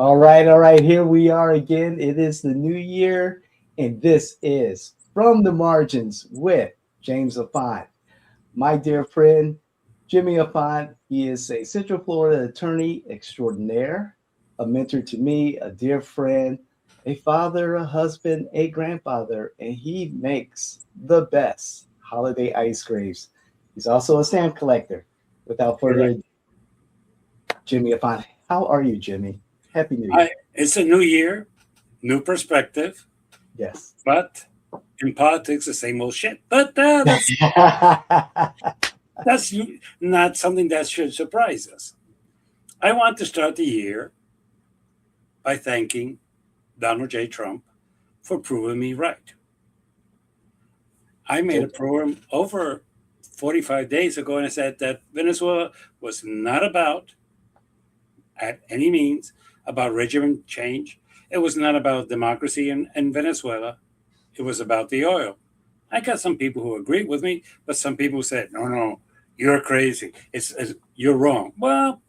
All right. Here we are again. It is the new year, and this is From the Margins with James Auffant. My dear friend, Jimmy Auffant, he is a Central Florida attorney extraordinaire, a mentor to me, a dear friend, a father, a husband, a grandfather, and he makes the best holiday ice creams. He's also a stamp collector. Without further Correct. ado, Jimmy Auffant, how are you, Jimmy? Happy New Year. It's a new year, new perspective, Yes. but in politics, the same old shit. But that's not something that should surprise us. I want to start the year by thanking Donald J. Trump for proving me right. I made a program over 45 days ago, and I said that Venezuela was not about, at any means, about regime change. It was not about democracy in Venezuela. It was about the oil. I got some people who agreed with me, but some people said, "No, no, you're crazy. You're wrong." Well,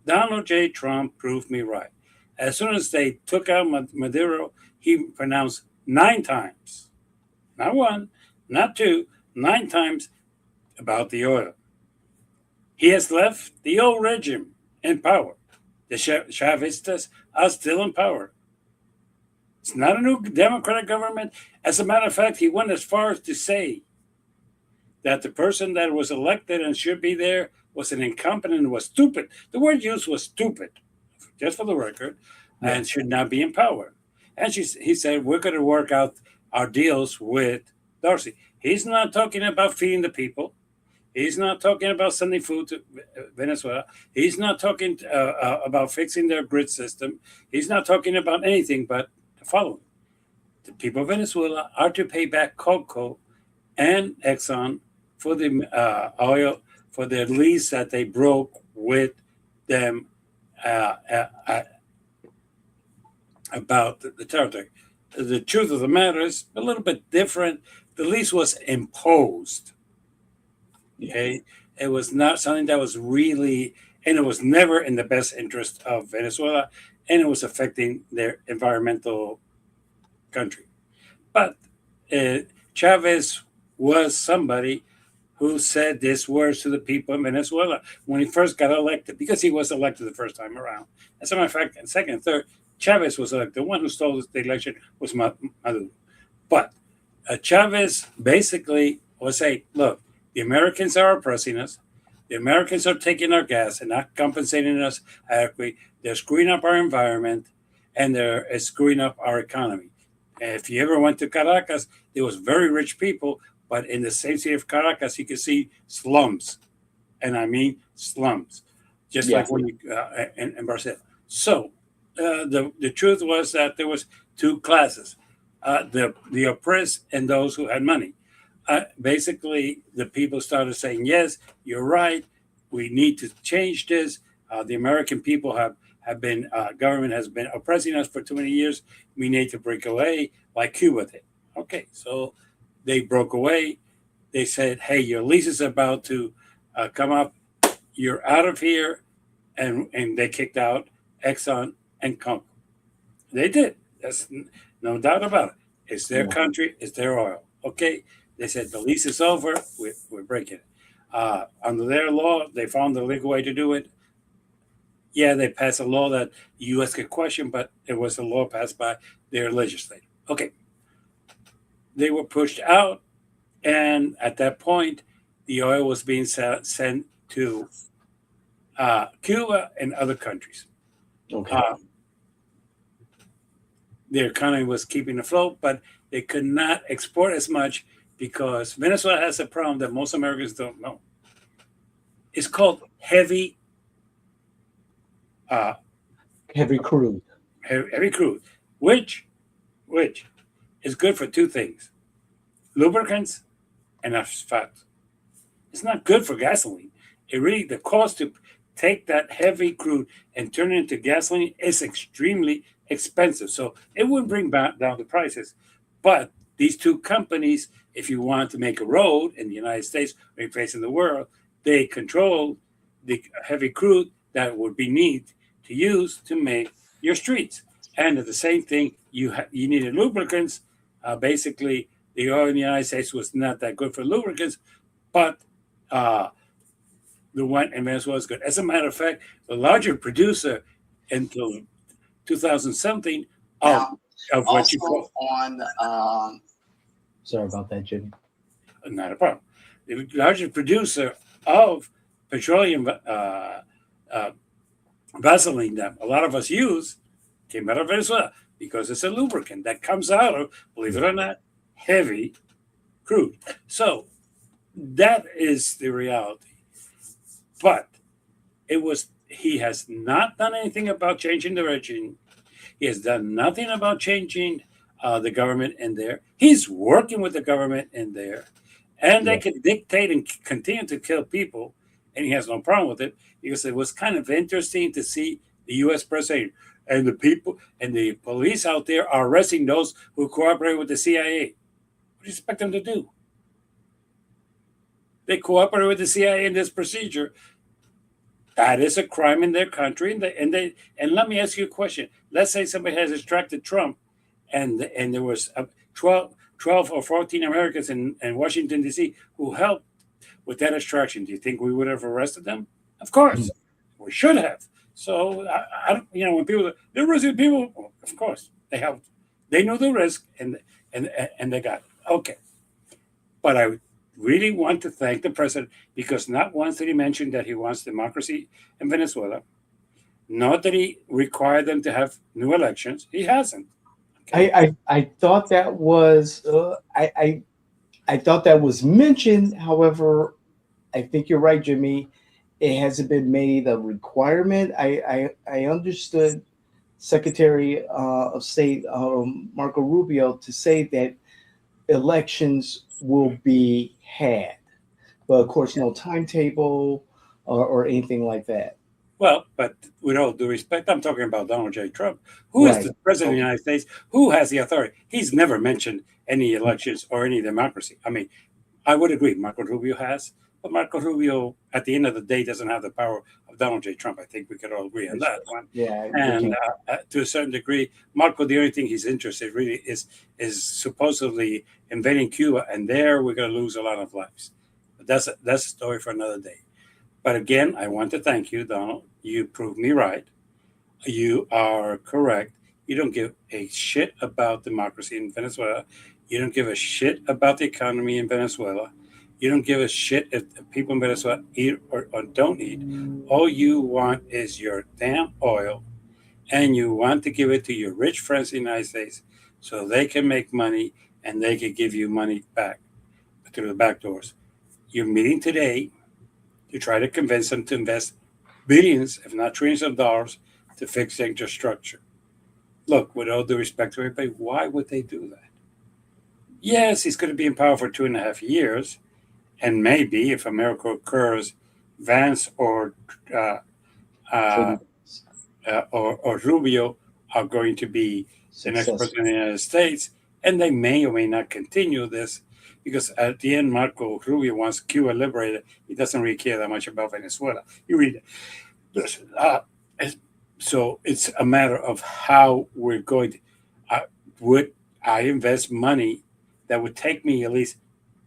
Donald J. Trump proved me right. As soon as they took out Maduro, he pronounced 9 times, not one, not two, 9 times about the oil. He has left the old regime in power. The Chavistas are still in power. It's not a new democratic government. As a matter of fact, he went as far as to say that the person that was elected and should be there was an incompetent and was stupid. The word used was stupid, just for the record, and should not be in power. And he said, we're going to work out our deals with Darcy. He's not talking about feeding the people. He's not talking about sending food to Venezuela. He's not talking about fixing their grid system. He's not talking about anything but the following. The people of Venezuela are to pay back Coco and Exxon for the oil, for the lease that they broke with them about the territory. The truth of the matter is a little bit different. The lease was imposed. Okay, it was not something that was really, and it was never in the best interest of Venezuela, and it was affecting their environmental country. But Chavez was somebody who said these words to the people in Venezuela when he first got elected, because he was elected the first time around. As a matter of fact, in second and third, Chavez was elected. The one who stole the election was Maduro. But Chavez basically was saying, look, the Americans are oppressing us. The Americans are taking our gas and not compensating us adequately. They're screwing up our environment, and they're screwing up our economy. And if you ever went to Caracas, there was very rich people, but in the same city of Caracas, you could see slums, and I mean slums, just like when you in Brazil. So the truth was that there was two classes: the oppressed and those who had money. Basically, the people started saying, yes, you're right. We need to change this. The American people have been, government has been oppressing us for too many years. We need to break away like Cuba did. Okay, so they broke away. They said, hey, your lease is about to come up. You're out of here. And they kicked out Exxon and Congo. They did. That's no doubt about it. It's their country. It's their oil. Okay. They said the lease is over. We're breaking it. Under their law, they found the legal way to do it. Yeah, they passed a law that the U.S. could question, but it was a law passed by their legislature. Okay. They were pushed out, and at that point, the oil was being sent to Cuba and other countries. Okay. Their economy was keeping afloat, but they could not export as much because Venezuela has a problem that most Americans don't know. It's called heavy crude. Heavy crude, which is good for two things: lubricants and asphalt. It's not good for gasoline. The cost to take that heavy crude and turn it into gasoline is extremely expensive. So it wouldn't bring down the prices. But these two companies, if you want to make a road in the United States or any place in the world, they control the heavy crude that would be needed to use to make your streets. And the same thing, you needed lubricants. Basically, the oil in the United States was not that good for lubricants, but uh, the one in Venezuela is good. As a matter of fact, the larger producer until 2000 something of Now, what you also call, on Sorry about that, Jimmy. not a problem, the largest producer of petroleum uh, Vaseline that a lot of us use came out of Venezuela because it's a lubricant that comes out of, believe it or not, heavy crude. So that is the reality. But he has not done anything about changing the regime. He has done nothing about changing the government in there. He's working with the government in there, and they can dictate and continue to kill people, and he has no problem with it because it was kind of interesting to see the U.S. president and the people and the police out there are arresting those who cooperate with the CIA. What do you expect them to do? They cooperate with the CIA in this procedure. That is a crime in their country, and let me ask you a question. Let's say somebody has extracted Trump, and there was 12 or 14 Americans in Washington D.C. who helped with that extraction. Do you think we would have arrested them? Of course, we should have. So I don't, when people they're arresting people, well, of course they helped. They knew the risk, and they got it. Okay, but I really want to thank the president because not once did he mention that he wants democracy in Venezuela, nor did he require them to have new elections. He hasn't. Okay. I thought that was I thought that was mentioned. However, I think you're right, Jimmy. It hasn't been made a requirement. I understood Secretary of State Marco Rubio to say that elections will be had, but of course, no timetable or anything like that. Well, but with all due respect, I'm talking about Donald J. Trump, who is the president of the United States, who has the authority. He's never mentioned any elections or any democracy. I mean, I would agree, Marco Rubio has, but Marco Rubio, at the end of the day, doesn't have the power of Donald J. Trump. I think we could all agree on that one. Yeah, and to a certain degrry, Marco, the only thing he's interested really is supposedly invading Cuba, and there we're going to lose a lot of lives. But that's a story for another day. But again, I want to thank you, Donald. You proved me right. You are correct. You don't give a shit about democracy in Venezuela. You don't give a shit about the economy in Venezuela. You don't give a shit if the people in Venezuela eat or don't eat. All you want is your damn oil, and you want to give it to your rich friends in the United States so they can make money and they can give you money back through the back doors. You're meeting today to try to convince them to invest billions, if not trillions of dollars, to fix the infrastructure. Look, with all due respect to everybody, why would they do that? Yes, he's going to be in power for 2.5 years, and maybe if a miracle occurs, Vance or Rubio are going to be the next president of the United States, and they may or may not continue this. Because at the end, Marco Rubio wants Cuba liberated. He doesn't really care that much about Venezuela. You read it. So it's a matter of how we're going to. Would I invest money that would take me at least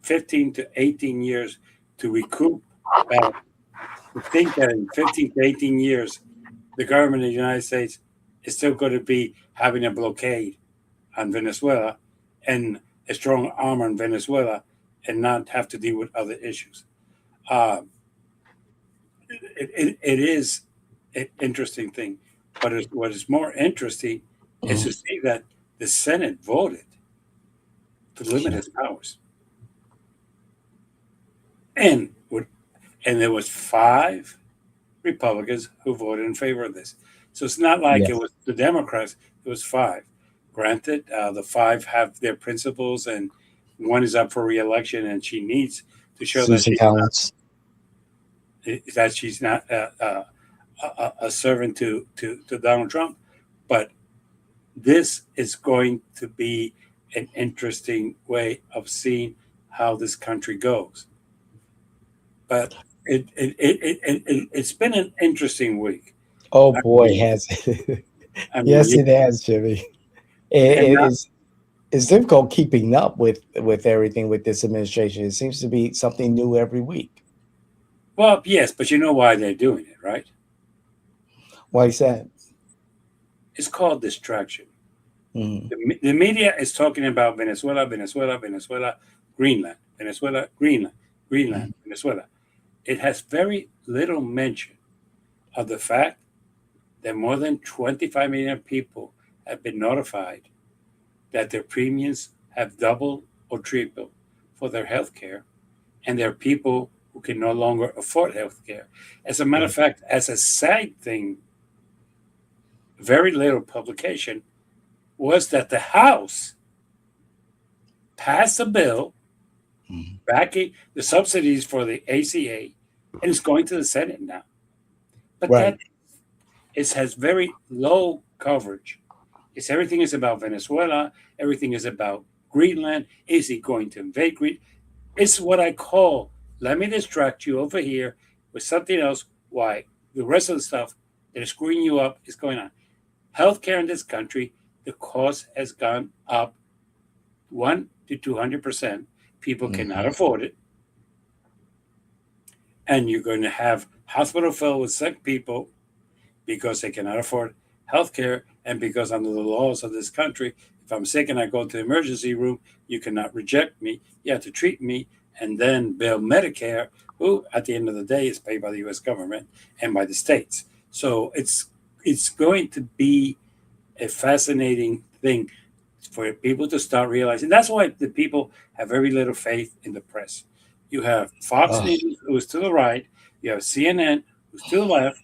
15 to 18 years to recoup back? To think that in 15 to 18 years, the government of the United States is still going to be having a blockade on Venezuela and a strong arm on Venezuela and not have to deal with other issues. It is an interesting thing. But what is more interesting is to see that the Senate voted to limit his powers. And there was 5 Republicans who voted in favor of this. So it's not like it was the Democrats, it was 5. Granted, the 5 have their principles, and one is up for re-election, and she needs to show that she's not a servant to Donald Trump. But this is going to be an interesting way of seeing how this country goes. But it's been an interesting week. Oh boy, has it! I mean, Yes, it has, Jimmy. and It now, is. It's difficult keeping up with everything with this administration. It seems to be something new every week. well, yes, but you know why they're doing it, right? Why is that? It's called distraction. Mm, The media is talking about Venezuela, Venezuela, Venezuela, Greenland, Venezuela, Greenland, Greenland, mm, Venezuela. It has very little mention of the fact that more than 25 million people have been notified that their premiums have doubled or tripled for their health care, and there are people who can no longer afford health care. As a matter of right. fact, as a side thing, very little publication was that the House passed a bill Mm, backing the subsidies for the ACA, and it's going to the Senate now. But right. that has very low coverage. It's everything is about Venezuela. Everything is about Greenland. Is he going to invade Greenland? It's what I call, let me distract you over here with something else. Why the rest of the stuff that is screwing you up is going on. Healthcare in this country, the cost has gone up 1 to 200%. People cannot Hmm. afford it, and you're going to have hospital filled with sick people because they cannot afford health care, and because under the laws of this country, if I'm sick and I go to the emergency room, you cannot reject me. You have to treat me and then bill Medicare, who at the end of the day is paid by the US government and by the states. So it's going to be a fascinating thing for people to start realizing. That's why the people have very little faith in the press. You have Fox Oh, News, who's to the right, you have CNN, who's to the left,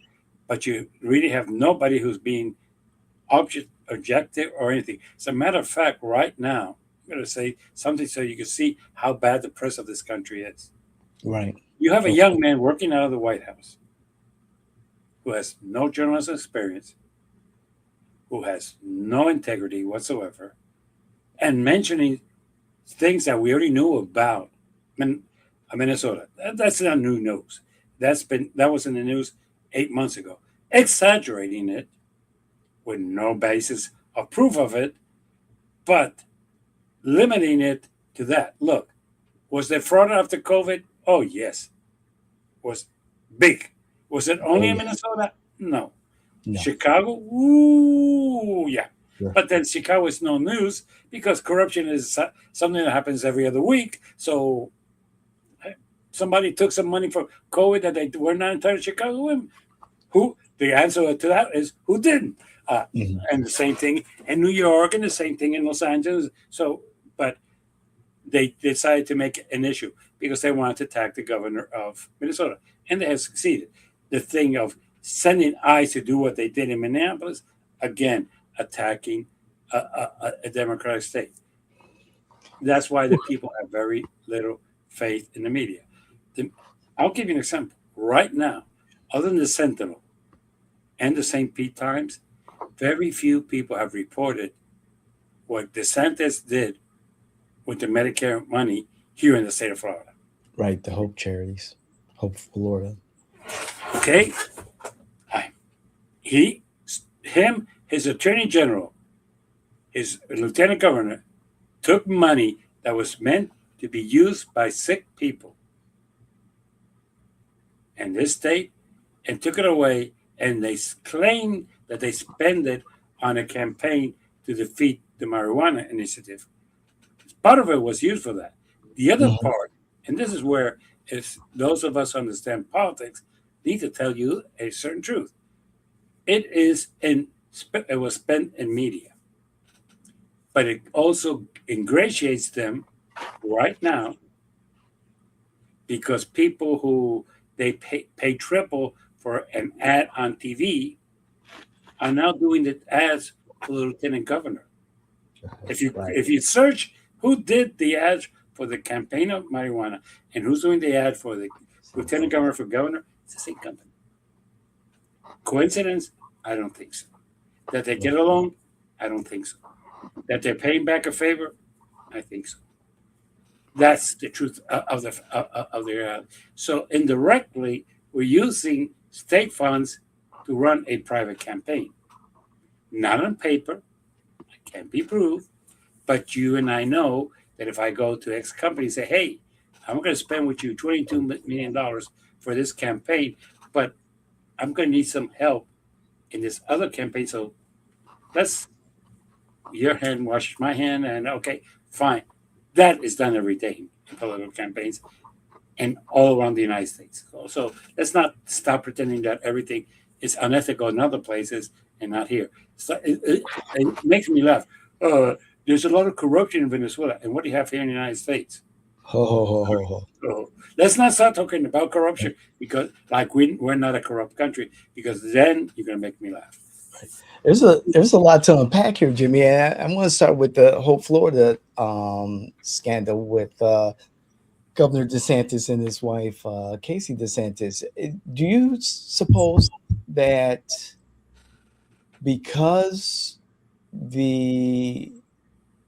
but you really have nobody who's being objective or anything. As a matter of fact, right now, I'm going to say something so you can see how bad the press of this country is. right. You have a Okay. young man working out of the White House who has no journalism experience, who has no integrity whatsoever, and mentioning things that we already knew about Minnesota. That's not new news. That was in the news 8 months ago. Exaggerating it with no basis of proof of it, but limiting it to that. Look, was there fraud after COVID? Oh yes, was big. Was it Oh only in yeah. Minnesota? No. No. Chicago? Ooh, yeah. Sure. But then Chicago is no news because corruption is something that happens every other week. So somebody took some money for COVID that they were not entitled to Chicago. Who? The answer to that is who didn't. Uh, Mhm. and the same thing in New York, and the same thing in Los Angeles. So, but they decided to make it an issue because they wanted to attack the governor of Minnesota, and they have succeeded. The thing of sending ICE to do what they did in Minneapolis, again, attacking a democratic state. That's why the people have very little faith in the media. The, I'll give you an example. Right now, other than the Sentinel and the St. Pete Times, very few people have reported what DeSantis did with the Medicare money here in the state of Florida. Right. The Hope Charities, Hope Florida. Okay, I, he, his attorney general, his lieutenant governor took money that was meant to be used by sick people in this state and took it away, and they claim that they spend it on a campaign to defeat the marijuana initiative. Part of it was used for that. The other Mhm. part, and this is where if those of us who understand politics need to tell you a certain truth. It was spent in media, but it also ingratiates them right now because people who they pay triple for an ad on TV are now doing the ads for the lieutenant governor. Right. If you search who did the ads for the campaign of marijuana and who's doing the ad for the lieutenant governor for governor, it's the same company. Coincidence? I don't think so. That they get along? I don't think so. That they're paying back a favor? I think so. That's the truth of the reality. So indirectly, we're using state funds to run a private campaign. not on paper, can't be proved, but you and I know that if I go to X company and say, hey, I'm going to spend with you $22 million for this campaign, but I'm going to need some help in this other campaign. So let's your hand wash my hand, and okay, fine. That is done every day in political campaigns and all around the United States. So let's not stop pretending that everything is unethical in other places and not here. So it makes me laugh. There's a lot of corruption in Venezuela, and what do you have here in the United States? Ho, ho, ho, ho, ho. So let's not start talking about corruption because, like, we're not a corrupt country. Because then you're gonna make me laugh. There's a lot to unpack here, Jimmy. And I want to start with the whole Florida scandal with Governor DeSantis and his wife Casey DeSantis. Do you suppose that because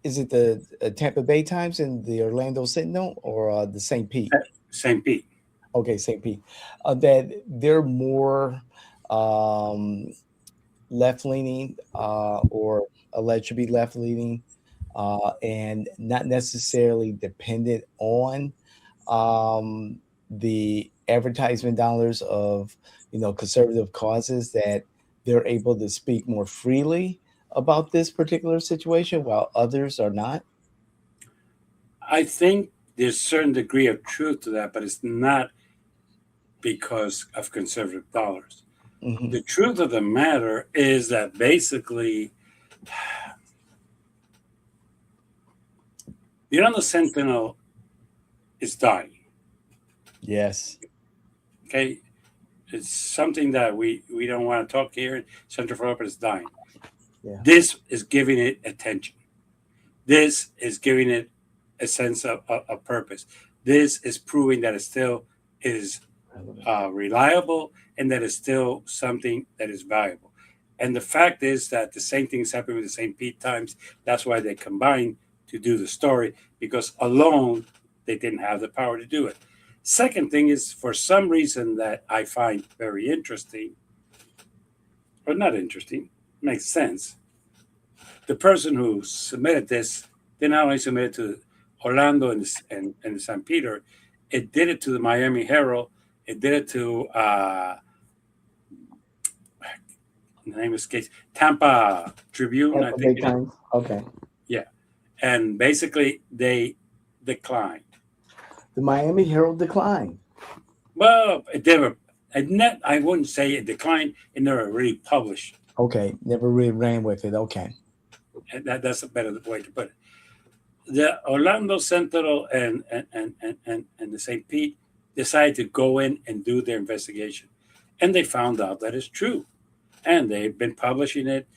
is it the Tampa Bay Times and the Orlando Sentinel or the St. Pete? St. Pete. Okay, St. Pete. That they're more left-leaning or alleged to be left-leaning and not necessarily dependent on the advertisement dollars of conservative causes, that they're able to speak more freely about this particular situation while others are not? I think there's a certain degree of truth to that, but it's not because of conservative dollars. Mm-hmm. The truth of the matter is that basically, the Sentinel is dying. Yes. Okay. It's something that we don't want to talk here. Central Florida is dying. Yeah. This is giving it attention. This is giving it a sense of purpose. This is proving that it still is reliable and that it's still something that is valuable. And the fact is that the same thing is happening with the St. Pete Times. That's why they combined to do the story, because alone they didn't have the power to do it. Second thing is, for some reason that I find very interesting, or not interesting, makes sense. The person who submitted this, they not only submitted to Orlando and St. Peter, it did it to the Miami Herald, it did it to the name escapes, Tampa Tribune, I think. Okay. Yeah, and basically they declined. The Miami Herald declined. Well, it never. I wouldn't say it declined. It never really published. Okay, never really ran with it. Okay, And that's a better way to put it. The Orlando Sentinel and the St. Pete decided to go in and do their investigation, and they found out that it's true, and they've been publishing it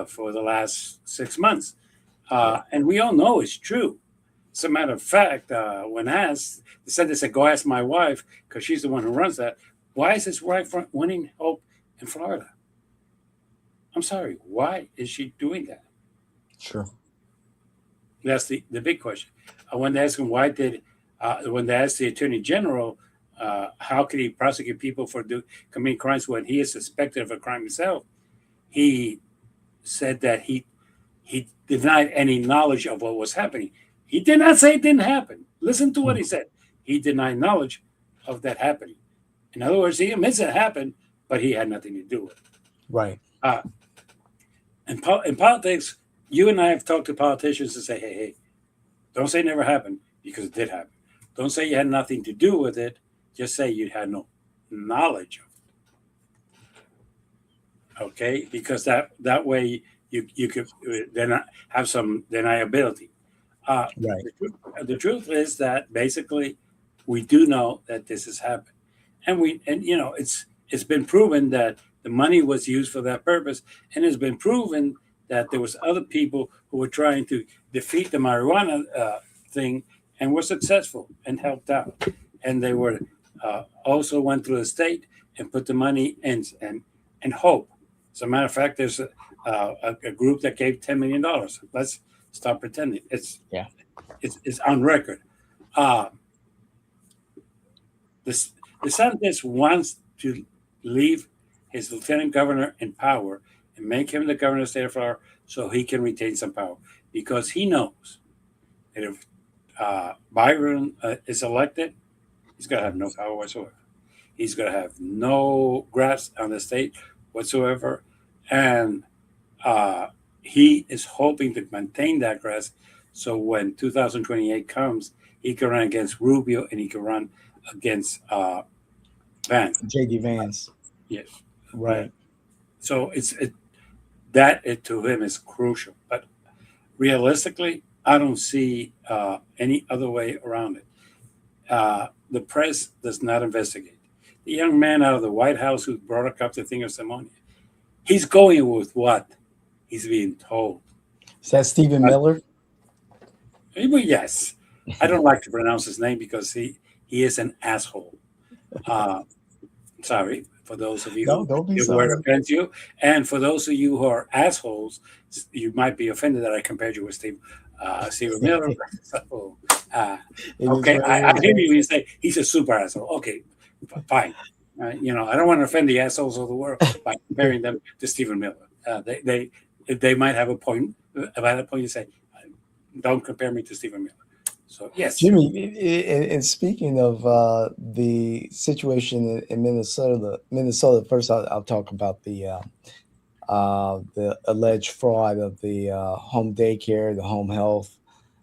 for the last 6 months, and we all know it's true. As a matter of fact, when asked, they said, go ask my wife, because she's the one who runs that. Why is his wife winning hope in Florida? I'm sorry, why is she doing that? Sure. That's the big question. When they asked him when they asked the Attorney General, how could he prosecute people for committing crimes when he is suspected of a crime himself, he said that he denied any knowledge of what was happening. He did not say it didn't happen. Listen to what he said. He denied knowledge of that happening. In other words, he admits it happened, but he had nothing to do with it. Right. In politics, you and I have talked to politicians and say, hey, don't say it never happened, because it did happen. Don't say you had nothing to do with it. Just say you had no knowledge of it. Okay? Because that way you could then have some deniability. Right. The truth is that basically we do know that this has happened, and it's been proven that the money was used for that purpose, and it's been proven that there was other people who were trying to defeat the marijuana thing and were successful and helped out, and they were also went through the state and put the money in and hope. As a matter of fact, there's a group that gave $10 million. Let's stop pretending. It's on record. DeSantis wants to leave his lieutenant governor in power and make him the governor of the state of Florida so he can retain some power. Because he knows that if Byron is elected, he's going to have no power whatsoever. He's going to have no grasp on the state whatsoever. And he is hoping to maintain that grasp. So when 2028 comes, he can run against Rubio and he can run against Vance. JD Vance. Yes. Right. So that to him is crucial. But realistically, I don't see any other way around it. The press does not investigate. The young man out of the White House who brought up the thing of Simonia, he's going with what he's being told. Is that Stephen Miller? Well, yes. I don't like to pronounce his name because he is an asshole. Sorry for those of you who word offends you, and for those of you who are assholes, you might be offended that I compared you with Stephen Miller. So, okay, I hear you when you say he's a super asshole. Okay, fine. I don't want to offend the assholes of the world by comparing them to Stephen Miller. They might have a point. At that point, you say, "Don't compare me to Stephen Miller." So yes, Jimmy. And speaking of the situation in Minnesota, first I'll talk about the alleged fraud of the home daycare, the home health,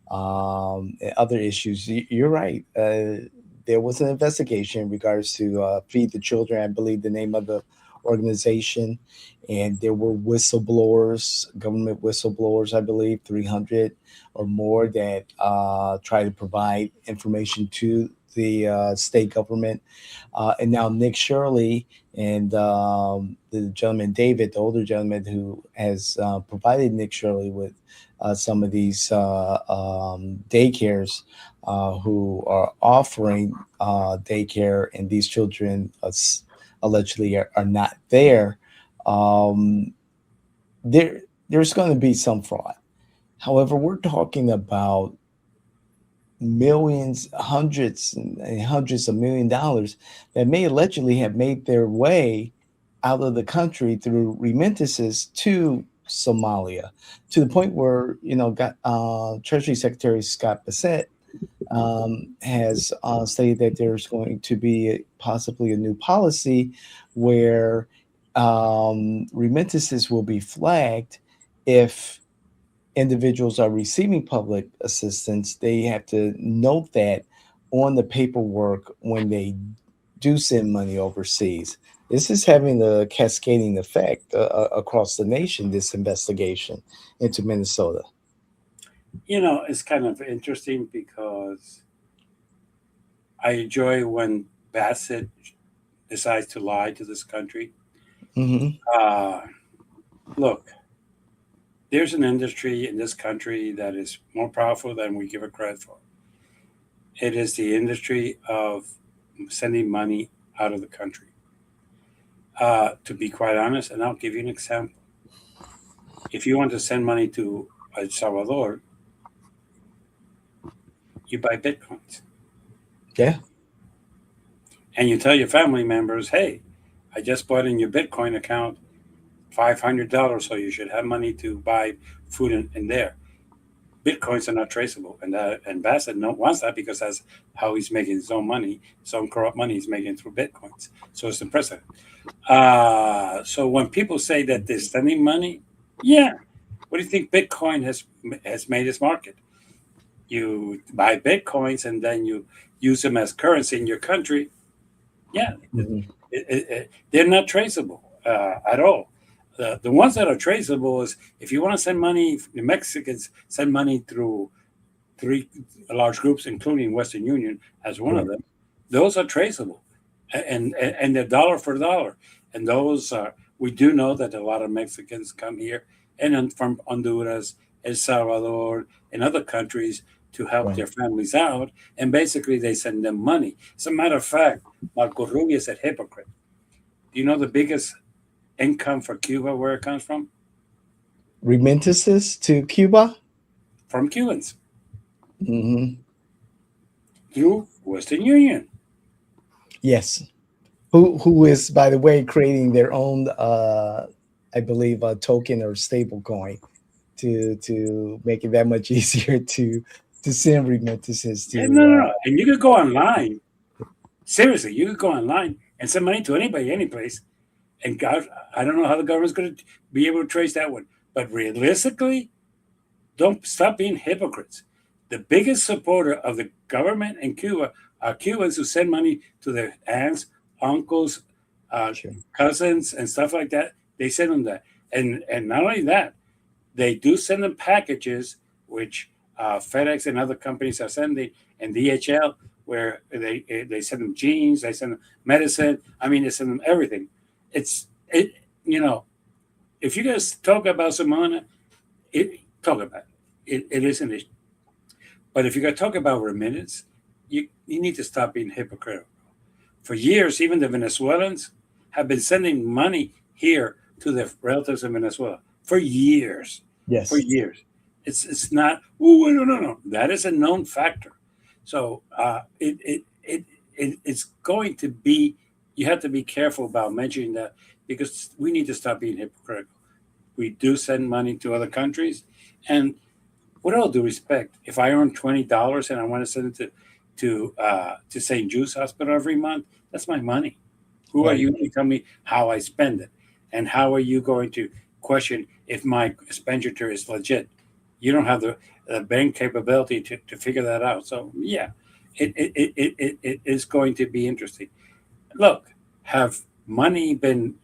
and other issues. You're right. There was an investigation in regards to Feed the Children, I believe the name of the organization, and there were whistleblowers, government whistleblowers, I believe 300 or more, that try to provide information to the state government. And now Nick Shirley and the gentleman David, the older gentleman who has provided Nick Shirley with some of these daycares who are offering daycare, and these children allegedly are not there. There's going to be some fraud. However, we're talking about millions, hundreds and hundreds of $1 million that may allegedly have made their way out of the country through remittances to Somalia, to the point where Treasury Secretary Scott Bassett has stated that there's going to be possibly a new policy where remittances will be flagged if individuals are receiving public assistance. They have to note that on the paperwork when they do send money overseas. This is having a cascading effect across the nation, this investigation into Minnesota. It's kind of interesting because I enjoy when Bassett decides to lie to this country. Mm-hmm. Look, there's an industry in this country that is more powerful than we give it credit for. It is the industry of sending money out of the country. To be quite honest, and I'll give you an example. If you want to send money to El Salvador, you buy Bitcoins. Yeah. And you tell your family members, hey, I just bought in your Bitcoin account $500, so you should have money to buy food in there. Bitcoins are not traceable, and Bassett wants that because that's how he's making his own money. Some corrupt money he's making through Bitcoins. So it's the president. So when people say that they're sending money, yeah, what do you think Bitcoin has made its market? You buy Bitcoins and then you use them as currency in your country. Yeah, they're not traceable at all. The ones that are traceable is if you want to send money, the Mexicans send money through 3 large groups, including Western Union as one of them. Those are traceable, and they're dollar for dollar. And those we do know that a lot of Mexicans come here and from Honduras, El Salvador, and other countries to help their families out, and basically they send them money. As a matter of fact, Marco Rubio is a hypocrite. Do you know the biggest income for Cuba, where it comes from? Remittances to Cuba? From Cubans. Mm-hmm. Through Western Union. Yes. Who is, by the way, creating their own I believe, a token or stable coin to make it that much easier to send remittances Yeah, no, no, to. no. And you could go online. Seriously, you could go online and send money to anybody, any place. And God, I don't know how the government's going to be able to trace that one. But realistically, don't stop being hypocrites. The biggest supporter of the government in Cuba are Cubans who send money to their aunts, uncles, Sure. cousins, and stuff like that. They send them that, and not only that, they do send them packages, which FedEx and other companies are sending, and DHL, where they send them jeans, they send them medicine. I mean, they send them everything. It's it. You know, if you guys talk about Simona, talk about it. It isn't it. But if you're going to talk about remittance, you need to stop being hypocritical. For years, even the Venezuelans have been sending money here to their relatives in Venezuela for years. For Yes. years. It's not. Oh, no. That is a known factor. So it's going to be. You have to be careful about mentioning that because we need to stop being hypocritical. We do send money to other countries, and with all due respect, if I earn $20 and I want to send it to St. Jude's Hospital every month, that's my money. Who are Right. you to tell me how I spend it? And how are you going to question if my expenditure is legit? You don't have the bank capability to figure that out. So yeah, it is going to be interesting. Look, have money been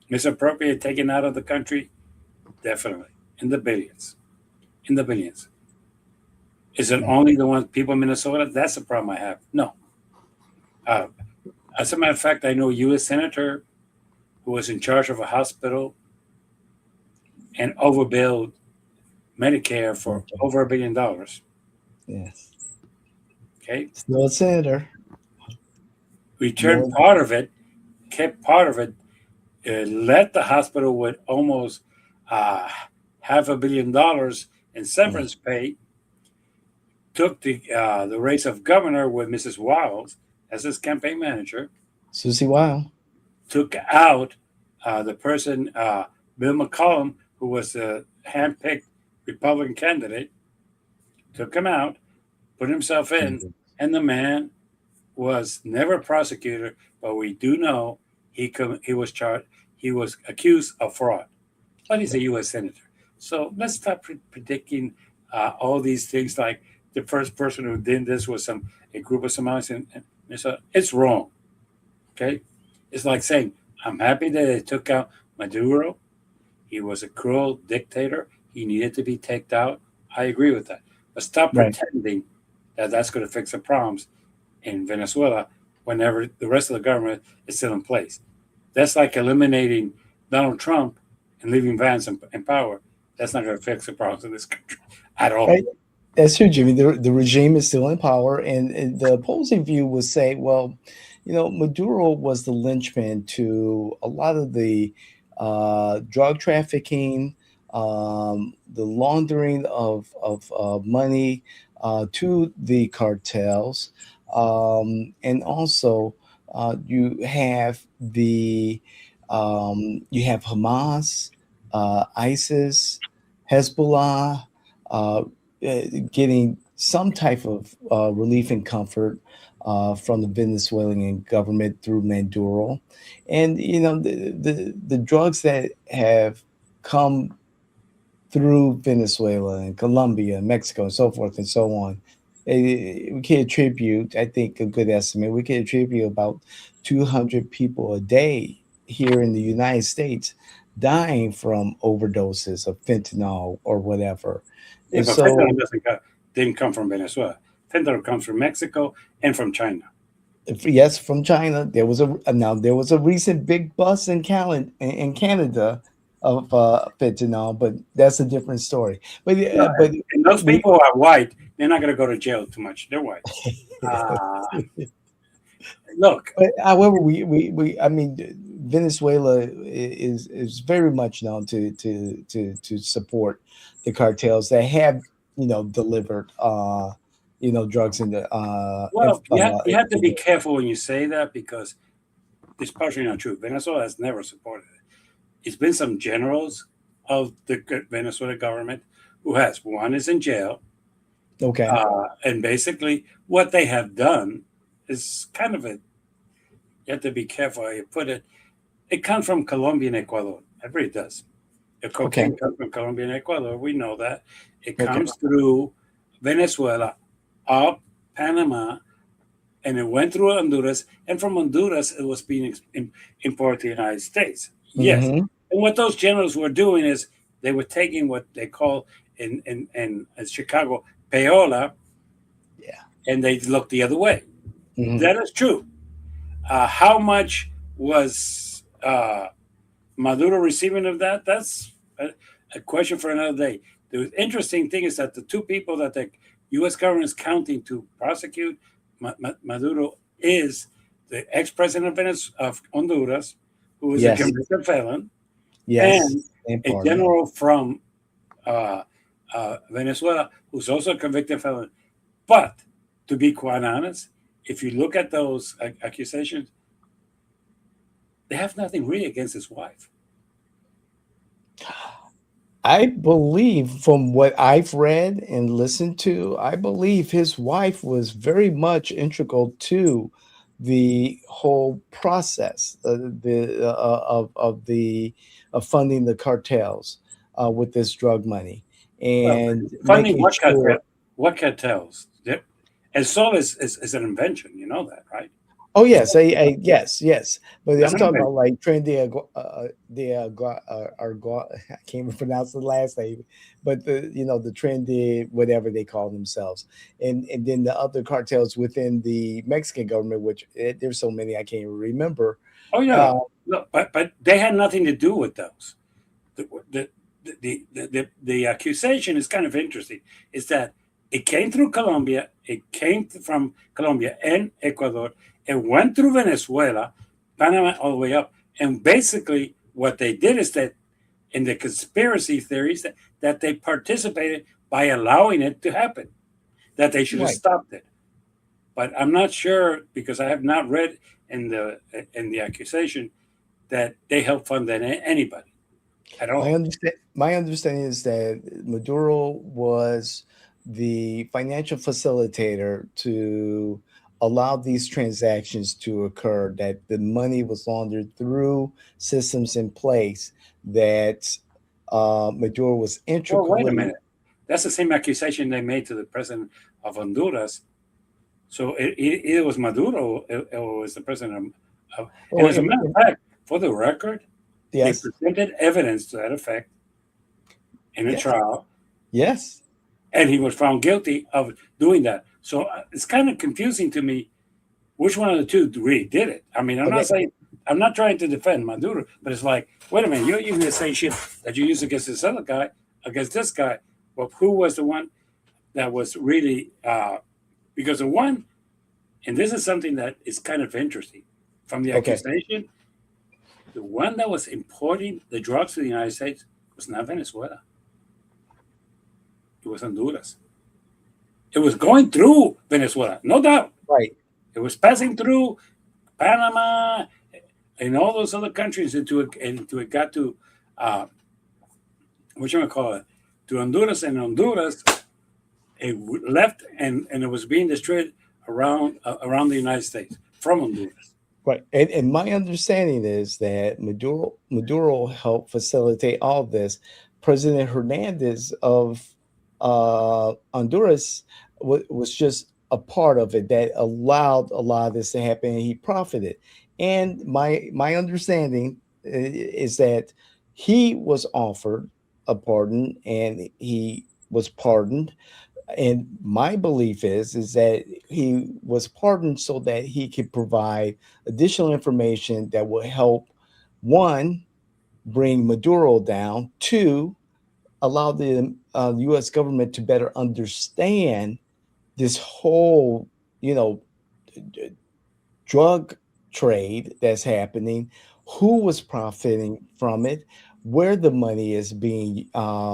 misappropriated, taken out of the country? Definitely, in the billions. In the billions. Is it Yeah. only the ones people in Minnesota? That's the problem I have. No. Uh, as a matter of fact, I know a U.S. senator who was in charge of a hospital and overbilled Medicare for Okay. over $1 billion. Yes. Okay, Still a senator. returned No. part of it, kept part of it, left the hospital with almost uh, $500 million in Yeah. severance pay, took the race of governor with Mrs. Walz as his campaign manager, Susie Wow. took out the person, Bill McCollum, who was the handpicked Republican candidate, took him out, put himself in, and the man was never a prosecutor, but we do know he was charged, he was accused of fraud, but he's a U.S. senator. So let's stop predicting all these things like the first person who did this was a group of Somalis, and it's wrong. Okay, it's like saying I'm happy that they took out Maduro. He was a cruel dictator. He needed to be taken out. I agree with that. But stop Right. pretending that that's going to fix the problems in Venezuela whenever the rest of the government is still in place. That's like eliminating Donald Trump and leaving Vance in power. That's not going to fix the problems in this country at all. Right. That's true, Jimmy. The regime is still in power, and the opposing view would say, well, Maduro was the linchpin to a lot of the drug trafficking, the laundering of money to the cartels, and also you have Hamas, ISIS, Hezbollah. Uh, Getting some type of relief and comfort from the Venezuelan government through Maduro, and the drugs that have come through Venezuela and Colombia and Mexico and so forth and so on. We can attribute, I think, a good estimate. We can attribute about 200 people a day here in the United States dying from overdoses of fentanyl or whatever. Yeah, And but fentanyl so, didn't come from Venezuela. Fentanyl comes from Mexico and from China. yes, from China, there was a recent big bust in Canada of fentanyl, but that's a different story. But No, but and those we people are white. They're not going to go to jail too much. They're white. Look, But however, I mean, Venezuela is very much known to support the cartels that have delivered drugs into well, you have to be careful when you say that because it's partially not true. Venezuela has never supported it. it's been some generals of the Venezuela government who has. One is in jail. Okay. And basically, what they have done is kind of a, you have to be careful how you put it. It comes from Colombia and Ecuador. It really does. The Okay. cocaine comes from Colombia and Ecuador. We know that. It Okay. comes through Venezuela, up Panama, and it went through Honduras. And from Honduras, it was being imported to the United States. Yes. Mm-hmm. And what those generals were doing is they were taking what they call in Chicago payola, Yeah. and they looked the other way. Mm-hmm. That is true. How much was Maduro receiving of that? That's a question for another day. The interesting thing is that the two people that the U.S. government is counting to prosecute Maduro is the ex-president of Honduras, who is Yes. a convicted felon, Yes. and a general from Venezuela, who's also a convicted felon. But to be quite honest, if you look at those accusations, they have nothing really against his wife. I believe, from what I've read and listened to, I believe his wife was very much integral to the whole process, of funding the cartels with this drug money Well, and funny making sure. what cartels? El Sol is an invention. You know that, right? Oh yes, yes. But It's I'm an talking invention. about like I can't even pronounce the last name, but the Trendy, whatever they call themselves, and then the other cartels within the Mexican government, which there's so many I can't even remember. Oh yeah, Uh, no, but they had nothing to do with those. The accusation is kind of interesting. Is that it came through Colombia, it came from Colombia and Ecuador, it went through Venezuela, Panama, all the way up, and basically what they did is that in the conspiracy theories that they participated by allowing it to happen, that they should have right. stopped it. But I'm not sure because I have not read in the accusation that they helped fund anybody at all. My understanding is that Maduro was the financial facilitator to allow these transactions to occur, that the money was laundered through systems in place, that Maduro was Well, wait a intricately. minute. That's the same accusation they made to the president of Honduras. So it was Maduro or it was the president and Oh, as a matter of fact, for the record, they yes, presented evidence to that effect in a yes, trial, yes. and he was found guilty of doing that. So it's kind of confusing to me which one of the two really did it. I mean, Okay, I'm not trying to defend Maduro, but it's like, wait a minute, you're using the same shit that you used against this other guy, against this guy. But who was the one that was really, because the one, and this is something that is kind of interesting from the okay. accusation, the one that was importing the drugs to the United States was not Venezuela, it was Honduras. It was going through Venezuela, no doubt. Right. It was passing through Panama and all those other countries until it got to what you want to call it, to Honduras, and Honduras it left and it was being distributed around the United States from Honduras. Right. And my understanding is that Maduro helped facilitate all this. President Hernandez of Honduras was just a part of it that allowed a lot of this to happen, and he profited. And my understanding is that he was offered a pardon, and he was pardoned, and my belief is that he was pardoned so that he could provide additional information that will help, one, bring Maduro down, two, allow the U.S. government to better understand this whole, you know, drug trade that's happening, who was profiting from it, where the money is being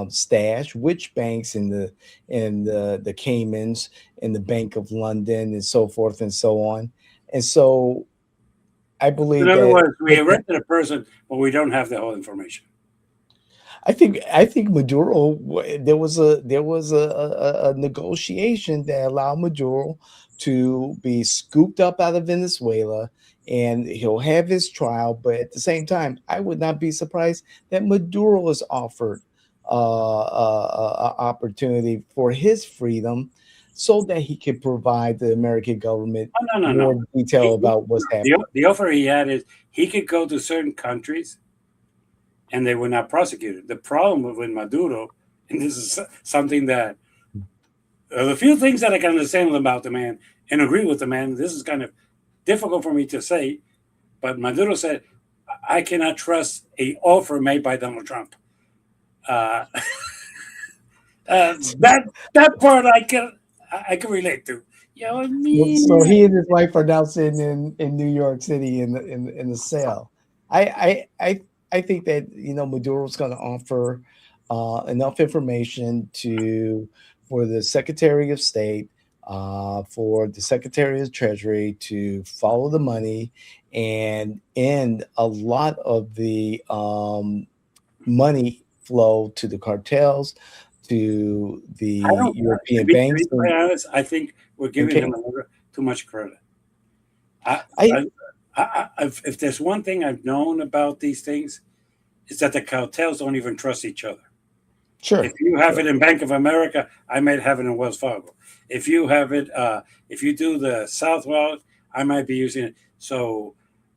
stashed, which banks in the Caymans, in the Bank of London, and so forth and so on. And so I believe In other that. words, we arrested a person, but we don't have the whole information. I think Maduro. There was a negotiation that allowed Maduro to be scooped up out of Venezuela, and he'll have his trial. But at the same time, I would not be surprised that Maduro is offered a opportunity for his freedom, so that he can provide the American government Oh, no, no, more no. detail about what's happening. The offer he had is he could go to certain countries and they were not prosecuted. The problem with Maduro, and this is something that the few things that I can understand about the man and agree with the man, this is kind of difficult for me to say, but Maduro said, I cannot trust a offer made by Donald Trump. Uh, that part I can relate to. You know what I So mean? he and his wife are now sitting in New York City in the cell. I think that Maduro's going to offer enough information to for the Secretary of State, for the Secretary of Treasury to follow the money and end a lot of the money flow to the cartels, to I the don't. To European be banks, quite honest, I think we're giving okay. him a little too much credit. I, I if there's one thing I've known about these things, is that the cartels don't even trust each other. If Sure, you have sure. it in Bank of America, I might have it in Wells Fargo. If you have it, if you do the Southwell, I might be using it. So,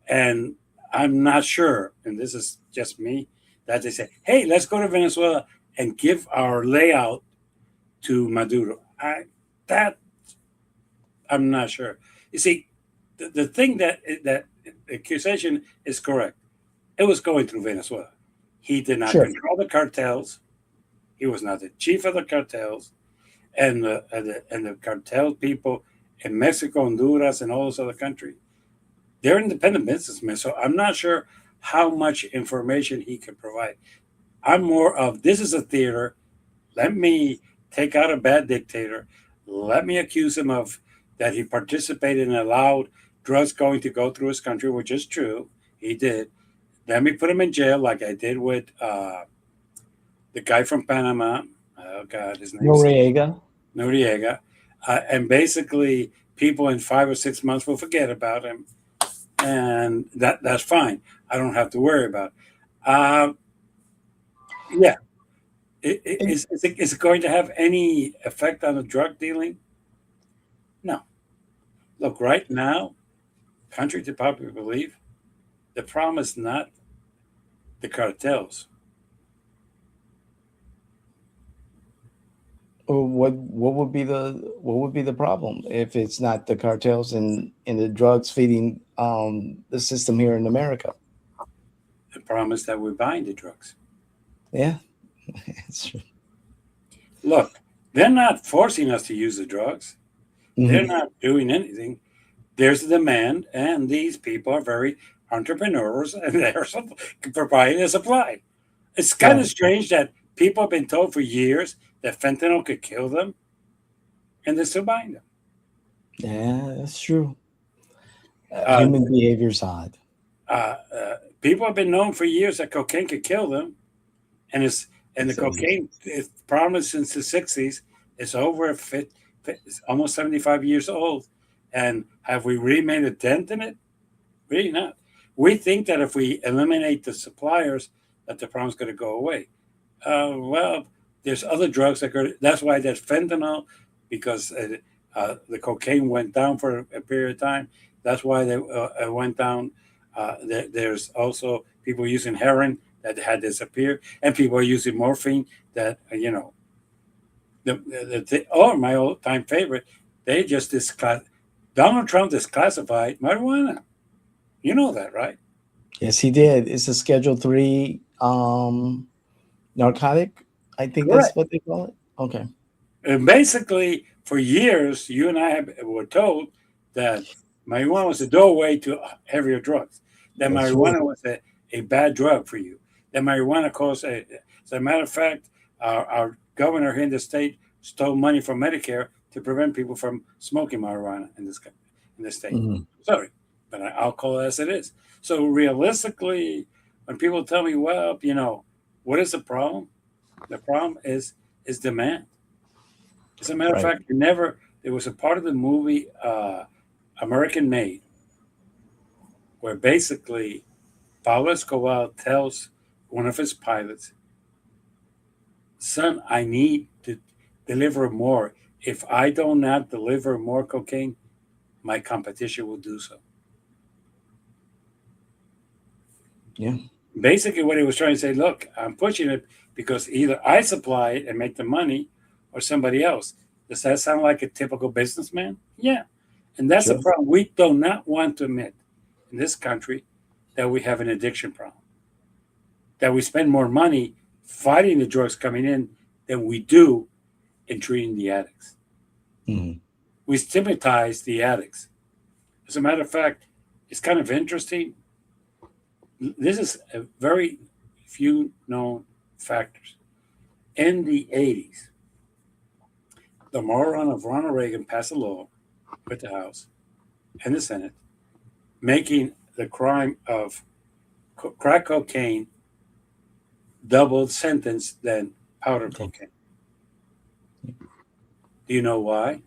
and I'm not sure, and this is just me, that they say, hey, let's go to Venezuela and give our layout to Maduro. That I'm not sure. You see, the thing that accusation is correct. It was going through Venezuela. He did not Sure. control the cartels. He was not the chief of the cartels, and the cartel people in Mexico, Honduras, and all those other countries. They're independent businessmen. So I'm not sure how much information he can provide. I'm more of this is a theater. Let me take out a bad dictator. Let me accuse him of that he participated and allowed drugs going to go through his country, which is true. He did. Let me put him in jail like I did with the guy from Panama. Oh God, his name's Noriega. Noriega. And basically, people in 5 or 6 months will forget about him, and that's fine. I don't have to worry about it. Yeah, And, is it going to have any effect on the drug dealing? No. Look, right now, contrary to popular belief, the problem is not the cartels. what would be the problem if it's not the cartels and the drugs feeding the system here in America? The problem is that we're buying the drugs. Yeah, it's true. Look, they're not forcing us to use the drugs. They're Mhm. not doing anything. There's a demand, and these people are very entrepreneurs, and they're providing a supply. It's kind Right. of strange that people have been told for years that fentanyl could kill them, and they're still buying them. Yeah, that's true. Uh, Human behavior is odd. People have been known for years that cocaine could kill them, and the So cocaine is promised since the '60s. It's over it's almost 75 years old, and have we really made a dent in it? Really not. We think that if we eliminate the suppliers, that the problem's going to go away. Well, there's other drugs that go. That's why there's fentanyl, because the cocaine went down for a period of time. That's why they went down. There's also people using heroin that had disappeared, and people are using morphine that or my old time favorite, they just Donald Trump disclassified marijuana. You know that, right? yes, he did. It's a Schedule 3 narcotic. I think that's Correct. what they call it. Okay. And basically, for years, you and were told that marijuana was the doorway to heavier drugs. That That's true. marijuana was a bad drug for you. That marijuana caused as a matter of fact, our governor here in the state stole money from Medicare to prevent people from smoking marijuana in this state. Mhm. Sorry, but I'll call it as it is. So realistically, when people tell me, well, what is the problem? The problem is demand. As a matter of Right. fact, there was a part of the movie American Made where basically Pablo Escobar tells one of his pilots, son, I need to deliver more. If I do not deliver more cocaine, my competition will do so. Yeah. Basically, what he was trying to say, look, I'm pushing it because either I supply it and make the money or somebody else. Does that sound like a typical businessman? Yeah. And that's Sure. the problem. We do not want to admit in this country that we have an addiction problem, that we spend more money fighting the drugs coming in than we do in treating the addicts. Mhm. We stigmatize the addicts. As a matter of fact, it's kind of interesting. This is a very few known factors. In the 80s, the moron of Ronald Reagan passed a law with the House and the Senate making the crime of crack cocaine double sentence than powder cocaine. Do you know why?